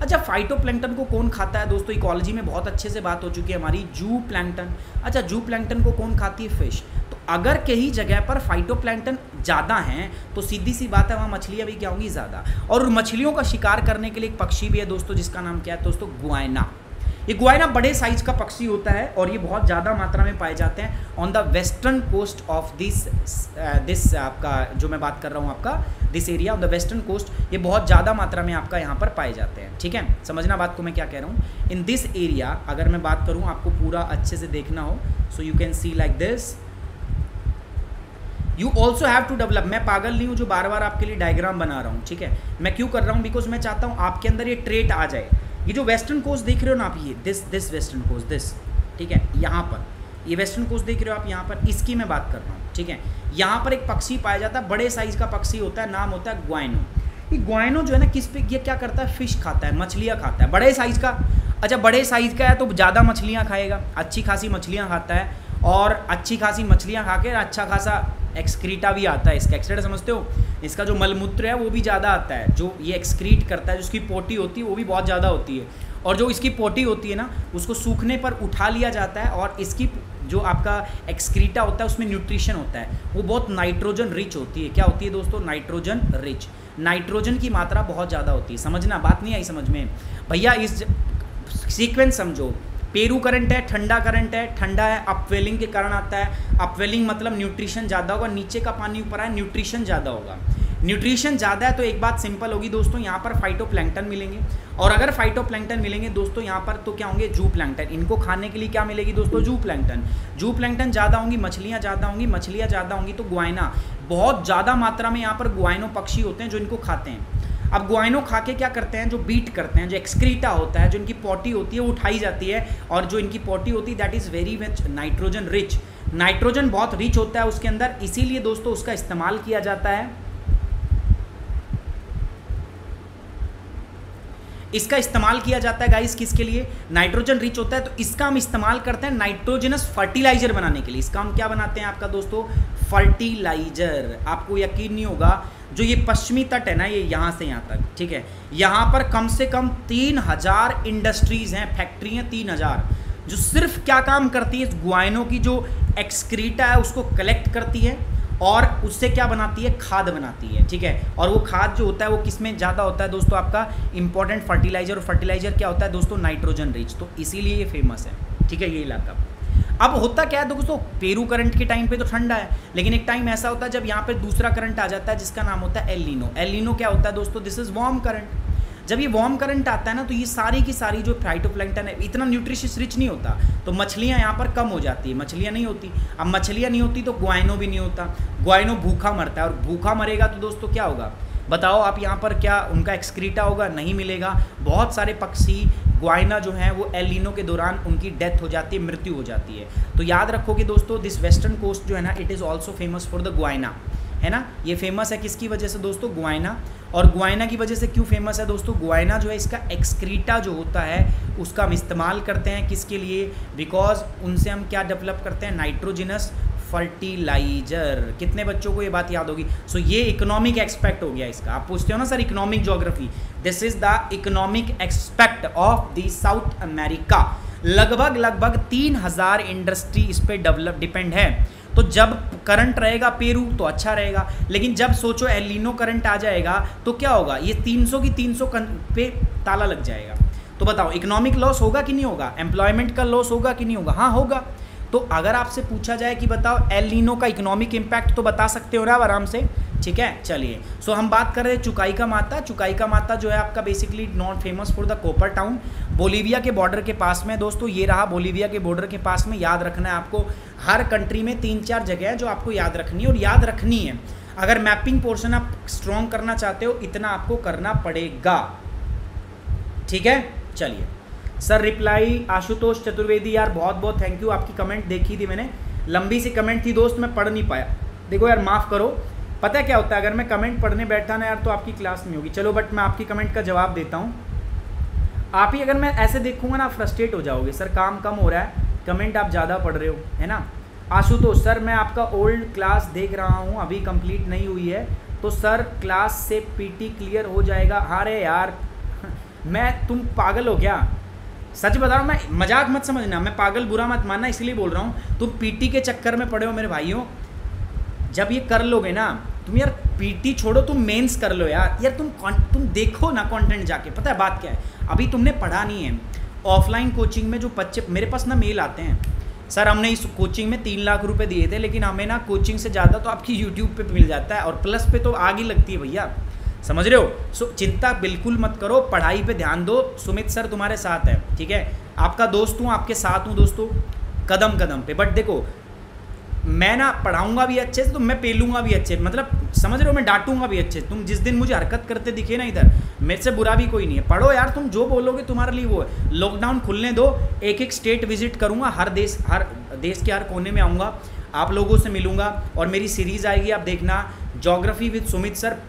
अच्छा, फाइटोप्लैंक्टन को कौन खाता है दोस्तों, इकोलॉजी में बहुत अच्छे से बात हो चुकी है हमारी, जू प्लैंक्टन। अच्छा, जू प्लैंक्टन को कौन खाती है, फिश। तो अगर कहीं जगह पर फाइटोप्लैंक्टन ज़्यादा हैं, तो सीधी सी बात है वहाँ मछलियाँ भी क्या होंगी, ज़्यादा। और मछलियों का शिकार करने के लिए एक पक्षी भी है दोस्तों, जिसका नाम क्या है दोस्तों, गुआइना। ये गुआइना बड़े साइज का पक्षी होता है, और ये बहुत ज़्यादा मात्रा में पाए जाते हैं on the western coast of this आपका जो मैं बात कर रहा हूँ, आपका this area on the western coast, ये बहुत ज़्यादा मात्रा में आपका यहाँ पर पाए जाते हैं, ठीक है। समझना बात को मैं क्या कह रहा हूँ। इन दिस एरिया अगर मैं बात करूँ, आपको पूरा अच्छे से देखना हो, so you can see like this, you also have to develop. मैं पागल नहीं हूँ जो बार बार आपके लिए डायग्राम बना रहा हूँ, ठीक है। मैं क्यों कर रहा हूँ, बिकॉज मैं चाहता हूँ आपके अंदर ये ट्रेट आ जाए। ये जो वेस्टर्न कोस्ट देख रहे हो ना आप, ये दिस वेस्टर्न कोस्ट, दिस, ठीक है, यहाँ पर ये वेस्टर्न कोस्ट देख रहे हो आप, यहाँ पर इसकी मैं बात कर रहा हूँ, ठीक है। यहाँ पर एक पक्षी पाया जाता है, बड़े साइज का पक्षी होता है, नाम होता है ग्वाइनो। ये ग्वाइनो जो है ना, किस पे, ये क्या करता है, फिश खाता है, मछलियाँ खाता है, बड़े साइज का। अच्छा, बड़े साइज का है तो ज़्यादा मछलियाँ खाएगा, अच्छी खासी मछलियाँ खाता है, और अच्छी खासी मछलियाँ खा के अच्छा खासा एक्सक्रीटा भी आता है इसका। एक्सक्रीटा समझते हो, इसका जो मलमूत्र है वो भी ज़्यादा आता है, जो ये एक्सक्रीट करता है, जो उसकी पोटी होती है वो भी बहुत ज़्यादा होती है, और जो इसकी पोटी होती है ना, उसको सूखने पर उठा लिया जाता है, और इसकी जो आपका एक्सक्रीटा होता है उसमें न्यूट्रिशन होता है वो बहुत नाइट्रोजन रिच होती है। क्या होती है दोस्तों? Nitrogen rich. नाइट्रोजन की मात्रा बहुत ज़्यादा होती है। समझना, बात नहीं आई समझ में भैया? इस सीक्वेंस समझो। पेरू करंट है, ठंडा करंट है, ठंडा है अपवेलिंग के कारण आता है। अपवेलिंग मतलब न्यूट्रिशन ज़्यादा होगा, नीचे का पानी ऊपर आए न्यूट्रिशन ज़्यादा होगा। न्यूट्रिशन ज़्यादा है तो एक बात सिंपल होगी दोस्तों, यहाँ पर फाइटोप्लैंक्टन मिलेंगे, और अगर फाइटोप्लैंक्टन मिलेंगे दोस्तों यहाँ पर तो क्या होंगे? जू प्लैंक्टन। इनको खाने के लिए क्या मिलेगी दोस्तों? जू प्लैंक्टन। जू प्लैंक्टन ज़्यादा होंगी, मछलियाँ ज़्यादा होंगी, मछलियाँ ज़्यादा होंगी तो ग्वाइना, बहुत ज़्यादा मात्रा में यहाँ पर ग्वाइनो पक्षी होते हैं जो इनको खाते हैं। अब ग्वाइनो खा के क्या करते हैं? जो बीट करते हैं, जो एक्सक्रीटा होता है, जो इनकी पॉटी होती है वो उठाई जाती है, और जो इनकी पॉटी होती है that is very much nitrogen rich. Nitrogen बहुत रिच होता है उसके अंदर, इसीलिए दोस्तों उसका इस्तेमाल किया जाता है। इसका इस्तेमाल किया जाता है गाइस किसके लिए? नाइट्रोजन रिच होता है तो इसका हम इस्तेमाल करते हैं नाइट्रोजनस फर्टिलाइजर बनाने के लिए। इसका हम क्या बनाते हैं आपका दोस्तों? फर्टिलाइजर। आपको यकीन नहीं होगा, जो ये पश्चिमी तट है ना, ये यहाँ से यहाँ तक, ठीक है, यहाँ पर कम से कम 3000 इंडस्ट्रीज हैं, फैक्ट्री हैं 3000, जो सिर्फ क्या काम करती है? ग्वाइनो की जो एक्सक्रीटा है उसको कलेक्ट करती है और उससे क्या बनाती है? खाद बनाती है, ठीक है। और वो खाद जो होता है वो किस में ज़्यादा होता है दोस्तों? आपका इंपॉर्टेंट फर्टिलाइजर। और फर्टिलाइजर क्या होता है दोस्तों? Nitrogen rich. तो इसीलिए ये फेमस है, ठीक है, ये इलाका। अब होता क्या है दोस्तों? पेरू करंट के टाइम पे तो ठंडा है, लेकिन एक टाइम ऐसा होता है जब यहाँ पे दूसरा करंट आ जाता है जिसका नाम होता है एल नीनो। एल नीनो क्या होता है दोस्तों? This is warm current. जब ये वार्म करंट आता है ना तो ये सारी की सारी जो फाइटोप्लैंक्टन है इतना न्यूट्रिशियस रिच नहीं होता, तो मछलियाँ यहाँ पर कम हो जाती है, मछलियाँ नहीं होती। अब मछलियाँ नहीं होती तो ग्वाइनो भी नहीं होता, ग्वाइनो भूखा मरता है, और भूखा मरेगा तो दोस्तों क्या होगा? बताओ आप, यहाँ पर क्या उनका एक्सक्रीटा होगा? नहीं मिलेगा। बहुत सारे पक्षी ग्वाइना जो हैं वो एल नीनो के दौरान उनकी डेथ हो जाती है, मृत्यु हो जाती है। तो याद रखोगे दोस्तों, दिस वेस्टर्न कोस्ट जो है ना, it is also famous for the guano, है ना। ये फेमस है किसकी वजह से दोस्तों? ग्वाइना। और ग्वाइना की वजह से क्यों फेमस है दोस्तों? ग्वाइना जो है इसका एक्सक्रीटा जो होता है उसका हम इस्तेमाल करते हैं किसके लिए? बिकॉज उनसे हम क्या डेवलप करते हैं? Nitrogenous fertiliser. कितने बच्चों को ये बात याद होगी? सो ये इकोनॉमिक एक्सपेक्ट हो गया इसका। आप पूछते हो ना sir economic geography, this is the economic expect of the south America. लगभग 3000 इंडस्ट्री इस पे डेवलप डिपेंड है। तो जब करंट रहेगा पेरू तो अच्छा रहेगा, लेकिन जब सोचो एल नीनो करंट आ जाएगा तो क्या होगा? ये 300 की 300 पे ताला लग जाएगा। तो बताओ इकोनॉमिक लॉस होगा कि नहीं होगा? एम्प्लॉयमेंट का लॉस होगा कि नहीं होगा? हाँ होगा। तो अगर आपसे पूछा जाए कि बताओ एल नीनो का इकोनॉमिक इम्पैक्ट, तो बता सकते हो ना आप आराम से, ठीक है। चलिए, सो हम बात कर रहे हैं चुकाइका माता। चुकाइका माता जो है आपका basically not famous for the copper town, Bolivia के बॉर्डर के पास में दोस्तों। ये रहा बोलीविया के बॉर्डर के पास में। याद रखना है आपको, हर कंट्री में 3-4 जगह है जो आपको याद रखनी है, और याद रखनी है। अगर मैपिंग पोर्शन आप स्ट्रॉन्ग करना चाहते हो इतना आपको करना पड़ेगा, ठीक है। चलिए सर, रिप्लाई आशुतोष चतुर्वेदी, यार बहुत बहुत थैंक यू। आपकी कमेंट देखी थी मैंने, लंबी सी कमेंट थी दोस्त, मैं पढ़ नहीं पाया। देखो यार माफ़ करो, पता है क्या होता है, अगर मैं कमेंट पढ़ने बैठा ना यार तो आपकी क्लास नहीं होगी। चलो बट मैं आपकी कमेंट का जवाब देता हूँ। आप ही अगर मैं ऐसे देखूंगा ना फ्रस्ट्रेट हो जाओगे, सर काम कम हो रहा है, कमेंट आप ज़्यादा पढ़ रहे हो, है ना। आशुतोष सर, मैं आपका ओल्ड क्लास देख रहा हूँ, अभी कंप्लीट नहीं हुई है, तो सर क्लास से पीटी क्लियर हो जाएगा। अरे यार तुम पागल हो क्या? सच बता रहा हूँ, मैं मजाक मत समझना, मैं पागल बुरा मत मानना, इसलिए बोल रहा हूँ। तुम पीटी के चक्कर में पड़े हो मेरे भाइयों। जब ये कर लोगे ना तुम, यार पीटी छोड़ो, तुम मेंस कर लो यार तुम देखो ना कंटेंट जाके। पता है बात क्या है, अभी तुमने पढ़ा नहीं है। ऑफलाइन कोचिंग में जो बच्चे मेरे पास ना मेल आते हैं, सर हमने इस कोचिंग में 3 लाख रुपए दिए थे, लेकिन हमें ना कोचिंग से ज़्यादा तो आपकी यूट्यूब पे मिल जाता है, और प्लस पे तो आगे लगती है भैया, समझ रहे हो। सो चिंता बिल्कुल मत करो, पढ़ाई पे ध्यान दो। सुमित सर तुम्हारे साथ है, ठीक है, आपका दोस्त हूँ, आपके साथ हूँ दोस्तों कदम कदम पे। बट देखो मैं ना पढ़ाऊंगा भी अच्छे से तो मैं पेलूंगा भी अच्छे, मतलब समझ रहे हो, मैं डांटूंगा भी अच्छे। तुम जिस दिन मुझे हरकत करते दिखे ना इधर, मेरे से बुरा भी कोई नहीं है। पढ़ो यार, तुम जो बोलोगे तुम्हारे लिए वो है। लॉकडाउन खुलने दो, एक स्टेट विजिट करूंगा, हर देश के हर कोने में आऊँगा, आप लोगों से मिलूंगा, और मेरी सीरीज़ आएगी, आप देखना, ज्योग्राफी विद सुमित सर।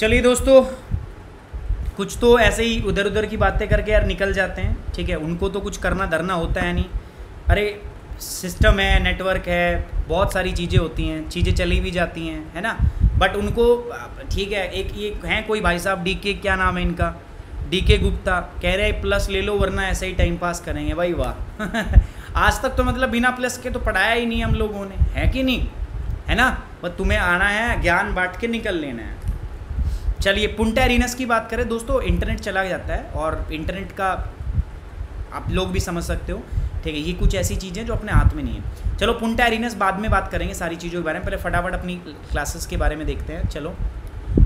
चलिए दोस्तों, कुछ तो ऐसे ही उधर उधर की बातें करके यार निकल जाते हैं, ठीक है। उनको तो कुछ करना धरना होता है नहीं। अरे सिस्टम है, नेटवर्क है, बहुत सारी चीज़ें होती हैं, चीज़ें चली भी जाती हैं, है ना। बट उनको ठीक है, एक ये हैं कोई भाई साहब डीके, क्या नाम है इनका, डीके गुप्ता, कह रहे प्लस ले लो वरना ऐसे ही टाइम पास करेंगे। भाई वाह आज तक तो मतलब बिना प्लस के तो पढ़ाया ही नहीं हम लोगों ने, है कि नहीं, है ना। बस तुम्हें आना है, ज्ञान बांट के निकल लेना है। चलिए पुंटा एरिनस की बात करें दोस्तों, इंटरनेट चला जाता है और इंटरनेट का आप लोग भी समझ सकते हो, ठीक है। ये कुछ ऐसी चीज़ें जो अपने हाथ में नहीं है। चलो पुंटा एरिनस बाद में बात करेंगे सारी चीज़ों के बारे में, पहले फटाफट अपनी क्लासेस के बारे में देखते हैं। चलो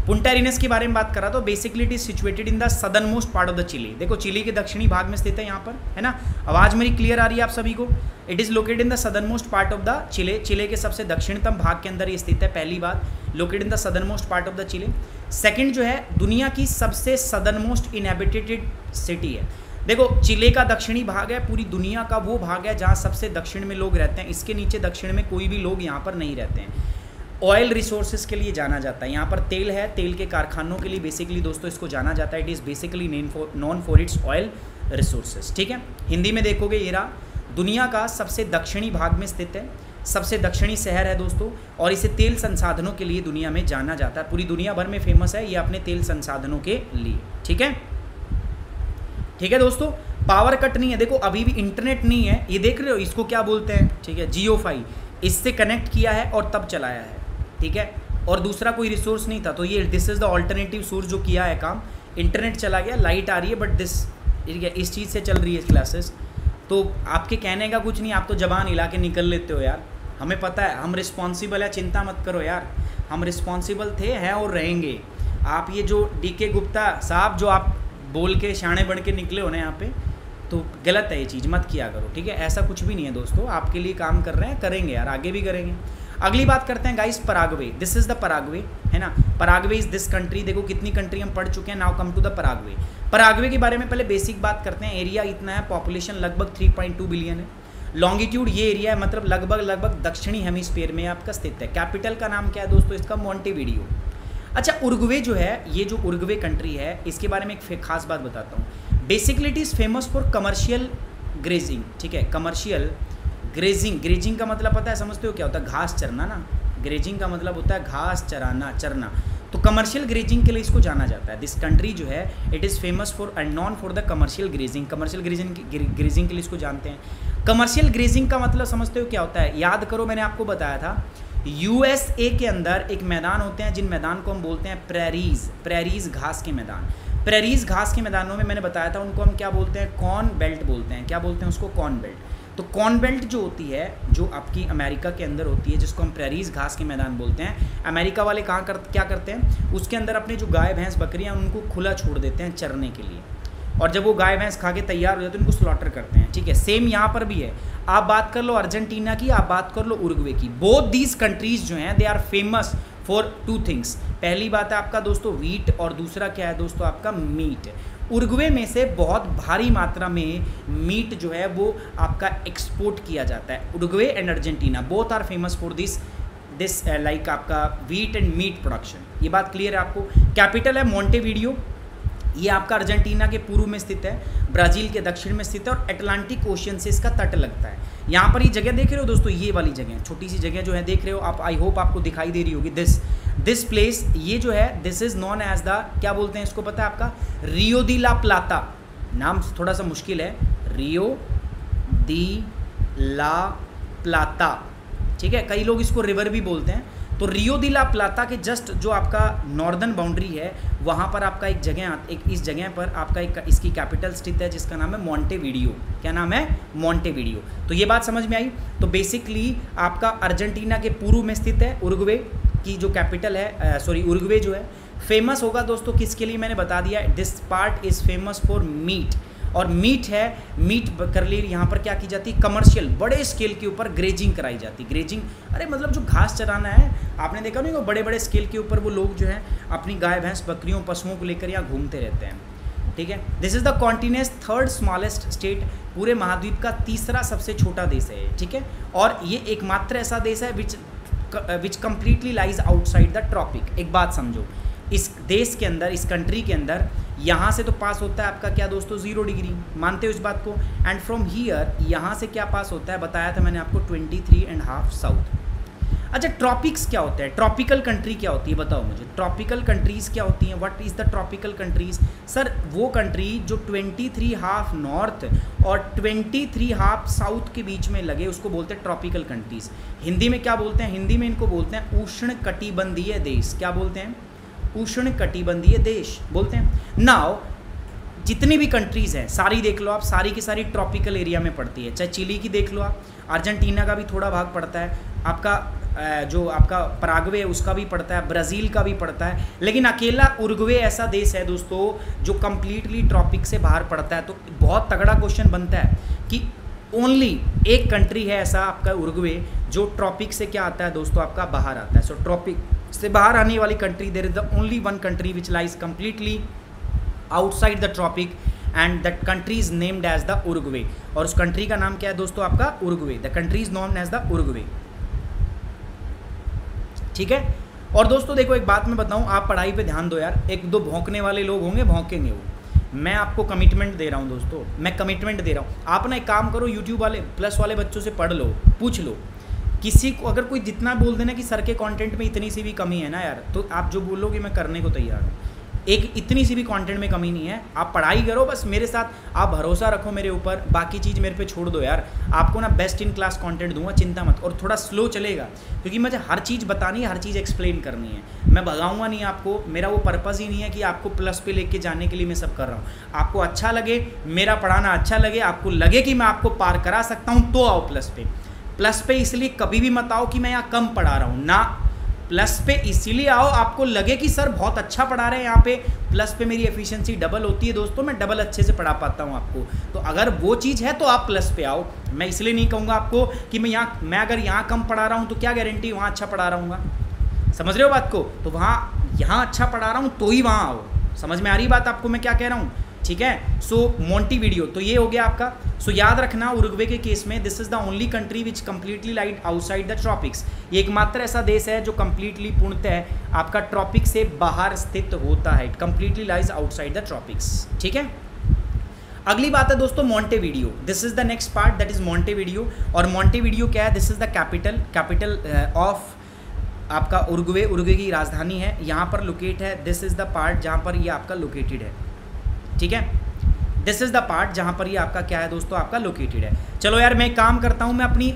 पुंटा एरिनस के बारे में बात करा तो basically it is situated in the southern most part of the Chile. देखो चिली के दक्षिणी भाग में स्थित है यहाँ पर, है ना। आवाज़ मेरी क्लियर आ रही है आप सभी को। It is located in the southern most part of the Chile, Chile के सबसे दक्षिणतम भाग के अंदर ये स्थित है। पहली बात, located in the southern most part of the Chile. Second जो है, दुनिया की सबसे सदर्न मोस्ट इनहेबिटेटेड सिटी है। देखो चिले का दक्षिणी भाग है, पूरी दुनिया का वो भाग है जहाँ सबसे दक्षिण में लोग रहते हैं। इसके नीचे दक्षिण में कोई भी लोग यहाँ पर नहीं रहते हैं। ऑयल रिसोर्सेज के लिए जाना जाता है, यहाँ पर तेल है, तेल के कारखानों के लिए बेसिकली दोस्तों इसको जाना जाता है। It is basically non for its oil resources, ठीक है। हिंदी में देखोगे ये रहा, दुनिया का सबसे दक्षिणी भाग में स्थित है, सबसे दक्षिणी शहर है दोस्तों, और इसे तेल संसाधनों के लिए दुनिया में जाना जाता है। पूरी दुनिया भर में फेमस है ये अपने तेल संसाधनों के लिए, ठीक है। ठीक है दोस्तों, पावर कट नहीं है, देखो अभी भी इंटरनेट नहीं है, ये देख रहे हो, इसको क्या बोलते हैं, ठीक है, जियोफाई, इससे कनेक्ट किया है और तब चलाया है, ठीक है। और दूसरा कोई रिसोर्स नहीं था, तो ये this is the alternative source जो किया है काम। इंटरनेट चला गया, लाइट आ रही है, बट दिस ठीक है, इस चीज़ से चल रही है क्लासेस। तो आपके कहने का कुछ नहीं, आप तो जबान हिला के निकल लेते हो यार, हमें पता है, हम रिस्पॉन्सिबल है, चिंता मत करो यार, हम रिस्पॉन्सिबल थे, हैं और रहेंगे। आप ये जो डीके गुप्ता साहब जो आप बोल के शाणे बढ़ के निकले हो ना यहाँ पे, तो गलत है ये चीज़, मत किया करो, ठीक है। ऐसा कुछ भी नहीं है दोस्तों, आपके लिए काम कर रहे हैं, करेंगे यार, आगे भी करेंगे। अगली बात करते हैं guys, Paraguay, this is the Paraguay, है ना। पराग्वे इज़ दिस कंट्री, देखो कितनी कंट्री हम पढ़ चुके हैं। Now come to the Paraguay. Paraguay के बारे में पहले बेसिक बात करते हैं। एरिया इतना है, पॉपुलेशन लगभग 3.2 बिलियन है। लॉन्गिट्यूड ये एरिया है, मतलब लगभग दक्षिणी हेमिस्फीयर में आपका स्थित है। कैपिटल का नाम क्या है दोस्तों इसका, मोंटेविडियो। अच्छा उरुग्वे जो है, ये जो उरुग्वे कंट्री है, इसके बारे में एक खास बात बताता हूँ। Basically it is famous for commercial grazing, ठीक है, कमर्शियल ग्रेजिंग। ग्रेजिंग का मतलब पता है, समझते हो क्या होता है, घास चरना ना। ग्रेजिंग का मतलब होता है घास चराना, चरना। तो कमर्शियल ग्रेजिंग के लिए इसको जाना जाता है। दिस कंट्री जो है it is famous for and non for the commercial grazing. Commercial grazing के लिए इसको जानते हैं। कमर्शियल ग्रेजिंग का मतलब समझते हो क्या होता है, याद करो मैंने आपको बताया था, यूएसए के अंदर एक मैदान होते हैं जिन मैदान को हम बोलते हैं प्रेरीज। प्रेरीज घास के मैदान। प्रेरीज घास के मैदानों में मैंने बताया था उनको हम क्या बोलते हैं, कॉर्न बेल्ट बोलते हैं। क्या बोलते हैं उसको, कॉर्न बेल्ट। तो कॉर्न बेल्ट जो होती है, जो आपकी अमेरिका के अंदर होती है, जिसको हम प्रेरीज घास के मैदान बोलते हैं, अमेरिका वाले क्या करते हैं, उसके अंदर अपने जो गाय भैंस बकरियां उनको खुला छोड़ देते हैं चरने के लिए, और जब वो गाय भैंस खा के तैयार हो जाते हैं उनको स्लॉटर करते हैं, ठीक है। सेम यहाँ पर भी है। आप बात कर लो अर्जेंटीना की, आप बात कर लो उरुग्वे की। बोथ दीज कंट्रीज जो हैं they are famous for 2 things. पहली बात है आपका दोस्तों वीट, और दूसरा क्या है दोस्तों आपका मीट। उरुग्वे में से बहुत भारी मात्रा में मीट जो है वो आपका एक्सपोर्ट किया जाता है। Uruguay and Argentina both are famous for this like आपका वीट एंड मीट प्रोडक्शन। ये बात क्लियर है आपको। कैपिटल है मोंटेविडियो, ये आपका अर्जेंटीना के पूर्व में स्थित है, ब्राज़ील के दक्षिण में स्थित है, और अटलांटिक ओशियन से इसका तट लगता है। यहाँ पर ये जगह देख रहे हो दोस्तों, ये वाली जगह, छोटी सी जगह जो है देख रहे हो आप, आई होप आपको दिखाई दे रही होगी। दिस प्लेस, ये जो है this is known as the, क्या बोलते हैं इसको पता है आपका, रियो दी ला प्लाता। नाम थोड़ा सा मुश्किल है, रियो दी ला प्लाता, ठीक है। कई लोग इसको रिवर भी बोलते हैं। तो रियो दी ला प्लाता के जस्ट जो आपका नॉर्दर्न बाउंड्री है, वहाँ पर आपका एक जगह, इस जगह पर आपका एक इसकी कैपिटल स्थित है जिसका नाम है मोंटेविडियो। क्या नाम है, मोंटेविडियो। तो ये बात समझ में आई। तो बेसिकली आपका अर्जेंटीना के पूर्व में स्थित है उरुग्वे की जो कैपिटल है, उरुग्वे जो है फेमस होगा दोस्तों किसके लिए, मैंने बता दिया। This part is famous for meet, और मीट है, मीट कर लिए यहाँ पर क्या की जाती है, कमर्शियल बड़े स्केल के ऊपर ग्रेजिंग कराई जाती। ग्रेजिंग अरे मतलब जो घास चराना है, आपने देखा नहीं वो बड़े बड़े स्केल के ऊपर वो लोग जो है अपनी गाय भैंस बकरियों पशुओं को लेकर यहाँ घूमते रहते हैं, ठीक है। This is the continence 3rd smallest state, पूरे महाद्वीप का 3रा सबसे छोटा देश है, ठीक है। और ये एकमात्र ऐसा देश है which completely lies outside the tropic. एक बात समझो, इस देश के अंदर, इस कंट्री के अंदर यहाँ से तो पास होता है आपका क्या दोस्तों 0 डिग्री, मानते हो इस बात को। एंड फ्रॉम हियर यहाँ से क्या पास होता है, बताया था मैंने आपको 23.5 साउथ। अच्छा ट्रॉपिक्स क्या होता है, ट्रॉपिकल कंट्री क्या होती है बताओ मुझे, ट्रॉपिकल कंट्रीज़ क्या होती हैं, what is the tropical countries. Sir वो कंट्री जो 23.5 नॉर्थ और 23.5 साउथ के बीच में लगे उसको बोलते हैं ट्रॉपिकल कंट्रीज़। हिंदी में क्या बोलते हैं, हिंदी में इनको बोलते हैं उष्ण कटिबंधीय देश। क्या बोलते हैं, उष्ण कटिबंधीय देश बोलते हैं। नाउ जितनी भी कंट्रीज़ हैं सारी देख लो आप, सारी की सारी ट्रॉपिकल एरिया में पड़ती है। चाहे चिली की देख लो आप, अर्जेंटीना का भी थोड़ा भाग पड़ता है, आपका जो आपका पराग्वे है उसका भी पड़ता है, ब्राज़ील का भी पड़ता है, लेकिन अकेला उरुग्वे ऐसा देश है दोस्तों जो कम्प्लीटली ट्रॉपिक से बाहर पड़ता है। तो बहुत तगड़ा क्वेश्चन बनता है कि ओनली एक कंट्री है ऐसा आपका उरुग्वे जो ट्रॉपिक से क्या आता है दोस्तों आपका बाहर आता है। सो ट्रॉपिक से बाहर आने वाली country, there is the only one country which lies completely outside the tropic and that country is named as the Uruguay. और उस कंट्री का नाम क्या है दोस्तों आपका Uruguay, the country is known as the Uruguay. ठीक है। और दोस्तों देखो एक बात मैं बताऊं, आप पढ़ाई पे ध्यान दो यार, एक दो भौंकने वाले लोग होंगे, भौंकेंगे वो, मैं आपको कमिटमेंट दे रहा हूं दोस्तों, मैं कमिटमेंट दे रहा हूं। आप ना एक काम करो, यूट्यूब वाले प्लस वाले बच्चों से पढ़ लो, पूछ लो, किसी को अगर कोई जितना बोल देना कि सर के कंटेंट में इतनी सी भी कमी है ना यार, तो आप जो बोलोगे मैं करने को तैयार हूँ। एक इतनी सी भी कंटेंट में कमी नहीं है, आप पढ़ाई करो बस मेरे साथ, आप भरोसा रखो मेरे ऊपर, बाकी चीज़ मेरे पे छोड़ दो यार। आपको ना बेस्ट इन क्लास कंटेंट दूंगा, चिंता मत। और थोड़ा स्लो चलेगा क्योंकि मुझे हर चीज़ बतानी है, हर चीज़ एक्सप्लेन करनी है, मैं भगाऊंगा नहीं आपको, मेरा वो पर्पज़ ही नहीं है कि आपको प्लस पे लेके जाने के लिए मैं सब कर रहा हूँ। आपको अच्छा लगे, मेरा पढ़ाना अच्छा लगे, आपको लगे कि मैं आपको पार करा सकता हूँ तो आओ प्लस पे। प्लस पे इसलिए कभी भी मत आओ कि मैं यहाँ कम पढ़ा रहा हूँ ना, प्लस पे इसीलिए आओ आपको लगे कि सर बहुत अच्छा पढ़ा रहे हैं यहाँ पे, प्लस पे मेरी एफिशिएंसी डबल होती है दोस्तों, मैं डबल अच्छे से पढ़ा पाता हूँ आपको। तो अगर वो चीज़ है तो आप प्लस पे आओ। मैं इसलिए नहीं कहूँगा आपको कि मैं अगर यहाँ कम पढ़ा रहा हूँ तो क्या गारंटी वहाँ अच्छा पढ़ा रहा हूँ, समझ रहे हो बात को। तो यहाँ अच्छा पढ़ा रहा हूँ तो ही वहाँ आओ, समझ में आ रही बात आपको मैं क्या कह रहा हूँ, ठीक है। सो मोंटेविडियो तो ये हो गया आपका। सो याद रखना उरुग्वे के केस में this is the only country which completely light outside the tropics. ये एकमात्र ऐसा देश है जो कम्प्लीटली पूर्णतः आपका ट्रॉपिक से बाहर स्थित होता है, it completely lies outside the tropics, ठीक है। अगली बात है दोस्तों मोंटेविडियो, this is the next part that is मोंटेविडियो। और मोंटेविडियो क्या है, this is the capital of आपका उरुग्वे, उरुग्वे की राजधानी है, यहाँ पर लोकेट है। दिस इज द पार्ट जहाँ पर ये आपका लोकेटेड है, ठीक है। दिस इज द पार्ट जहाँ पर ये आपका क्या है दोस्तों आपका लोकेटेड है। चलो यार मैं एक काम करता हूँ, मैं अपनी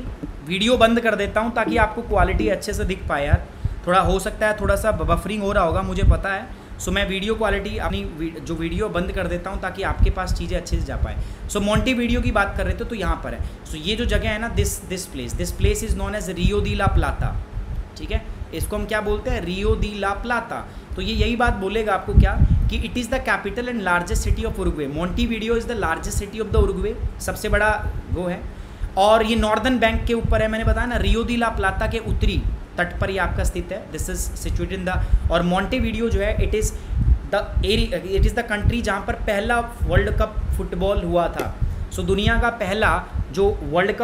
वीडियो बंद कर देता हूँ ताकि आपको क्वालिटी अच्छे से दिख पाए यार। थोड़ा हो सकता है थोड़ा सा बफरिंग हो रहा होगा, मुझे पता है। सो मैं वीडियो क्वालिटी अपनी जो वीडियो बंद कर देता हूँ ताकि आपके पास चीज़ें अच्छे से जा पाए। सो मोंटेविडियो की बात कर रहे थे तो यहाँ पर है। सो ये जो जगह है ना, this place is known as Rio de la Plata, ठीक है। इसको हम क्या बोलते हैं, रियो दी ला प्लाता। तो ये यही बात बोलेगा आपको क्या कि it is the capital and largest city of Uruguay. मोंटेविडियो is the largest city of the Uruguay, सबसे बड़ा वो है। और ये नॉर्दर्न बैंक के ऊपर है, मैंने बताया ना, रियो दी ला प्लाता के उत्तरी तट पर ये आपका स्थित है। This is situated in the, और मोंटेविडियो जो है इट इज़ द कंट्री जहाँ पर पहला वर्ल्ड कप फुटबॉल हुआ था। सो दुनिया का पहला जो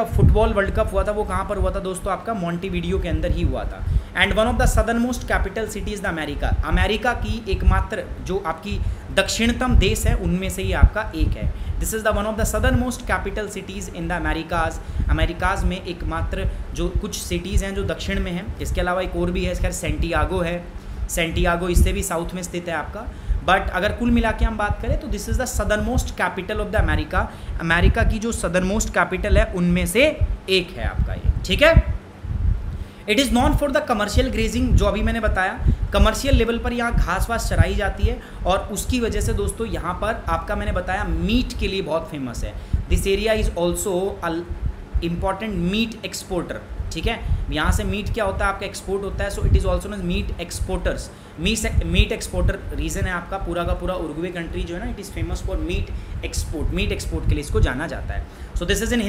फुटबॉल वर्ल्ड कप हुआ था वो कहाँ पर हुआ था दोस्तों, आपका मोंटेविडियो के अंदर ही हुआ था। And one of the southern most capital cities the America, America की एकमात्र जो आपकी दक्षिणतम देश है उनमें से ही आपका एक है। This is the one of the southern most capital cities in the Americas. Americas में एकमात्र जो कुछ सिटीज़ हैं जो दक्षिण में हैं, इसके अलावा एक और भी है, खैर सेंटियागो है, सेंटियागो इससे भी साउथ में स्थित है आपका। बट अगर कुल मिला के हम बात करें तो this is the southern most capital of the America. America की जो सदर्न मोस्ट कैपिटल है उनमें से एक है आपका ये, ठीक है। It is non for the commercial grazing, जो अभी मैंने बताया कमर्शियल लेवल पर यहाँ घास वास चराई जाती है और उसकी वजह से दोस्तों यहाँ पर आपका मैंने बताया मीट के लिए बहुत फेमस है। This area is also important meat exporter, ठीक है। यहाँ से मीट क्या होता है आपका एक्सपोर्ट होता है। So it is also known meat exporters, meat exporter region है आपका। पूरा का पूरा उरुग्वे कंट्री जो है ना, it is famous for meet export के लिए इसको जाना जाता है। So this is in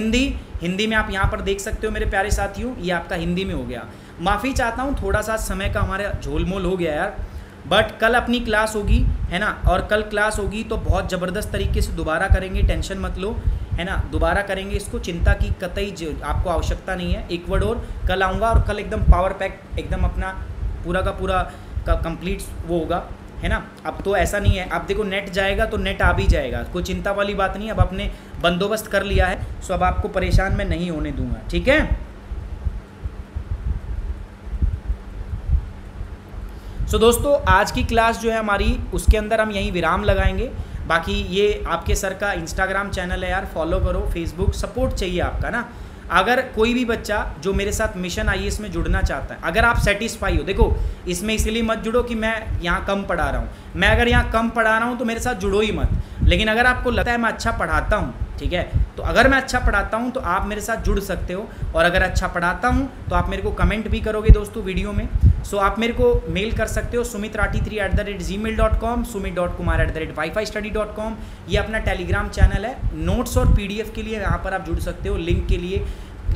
Hindi में आप यहाँ पर देख सकते हो मेरे प्यारे साथियों, ये आपका हिंदी में हो गया। माफ़ी चाहता हूँ थोड़ा सा समय का हमारे झोलमोल हो गया यार, बट कल अपनी क्लास होगी है ना, और कल क्लास होगी तो बहुत ज़बरदस्त तरीके से दोबारा करेंगे, टेंशन मत लो है ना, दोबारा करेंगे इसको, चिंता की कतई आपको आवश्यकता नहीं है। एक वर्ड और कल आऊँगा और कल एकदम पावर पैक एकदम अपना पूरा का पूरा कंप्लीट वो होगा, है ना। अब तो ऐसा नहीं है, अब देखो नेट जाएगा तो नेट आ भी जाएगा, कोई चिंता वाली बात नहीं। अब आपने बंदोबस्त कर लिया है, सो अब आपको परेशान मैं नहीं होने दूंगा, ठीक है। सो दोस्तों आज की क्लास जो है हमारी, उसके अंदर हम यहीं विराम लगाएंगे। बाकी ये आपके सर का इंस्टाग्राम चैनल है यार, फॉलो करो, फेसबुक सपोर्ट चाहिए आपका ना। अगर कोई भी बच्चा जो मेरे साथ मिशन आईएएस में जुड़ना चाहता है, अगर आप सेटिस्फाई हो, देखो इसमें इसलिए मत जुड़ो कि मैं यहाँ कम पढ़ा रहा हूँ, मैं अगर यहाँ कम पढ़ा रहा हूँ तो मेरे साथ जुड़ो ही मत। लेकिन अगर आपको लगता है मैं अच्छा पढ़ाता हूँ, ठीक है, तो अगर मैं अच्छा पढ़ाता हूँ तो आप मेरे साथ जुड़ सकते हो। और अगर अच्छा पढ़ाता हूँ तो आप मेरे को कमेंट भी करोगे दोस्तों वीडियो में। सो आप मेरे को मेल कर सकते हो sumitrathi3@gmail.com, sumit.kumar@wifistudy.com। ये अपना टेलीग्राम चैनल है, नोट्स और पीडीएफ के लिए यहाँ पर आप जुड़ सकते हो, लिंक के लिए,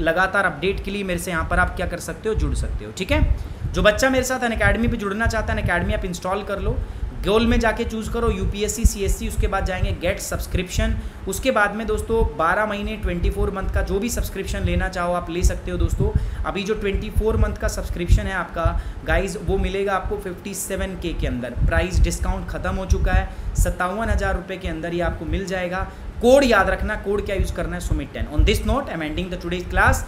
लगातार अपडेट के लिए मेरे से यहाँ पर आप क्या कर सकते हो, जुड़ सकते हो, ठीक है। जो बच्चा मेरे साथ अनअकैडमी पे जुड़ना चाहता है, अनअकैडमी आप इंस्टॉल कर लो, गोल में जाके चूज़ करो यूपीएससी सीएससी, उसके बाद जाएंगे गेट सब्सक्रिप्शन। उसके बाद में दोस्तों 12 महीने 24 मंथ का जो भी सब्सक्रिप्शन लेना चाहो आप ले सकते हो दोस्तों। अभी जो 24 मंथ का सब्सक्रिप्शन है आपका गाइज, वो मिलेगा आपको 57K के अंदर। प्राइस डिस्काउंट खत्म हो चुका है, 57,000 रुपये के अंदर ही आपको मिल जाएगा। कोड याद रखना, कोड क्या यूज़ करना है, Sumit 10। On this note I am ending the today's class.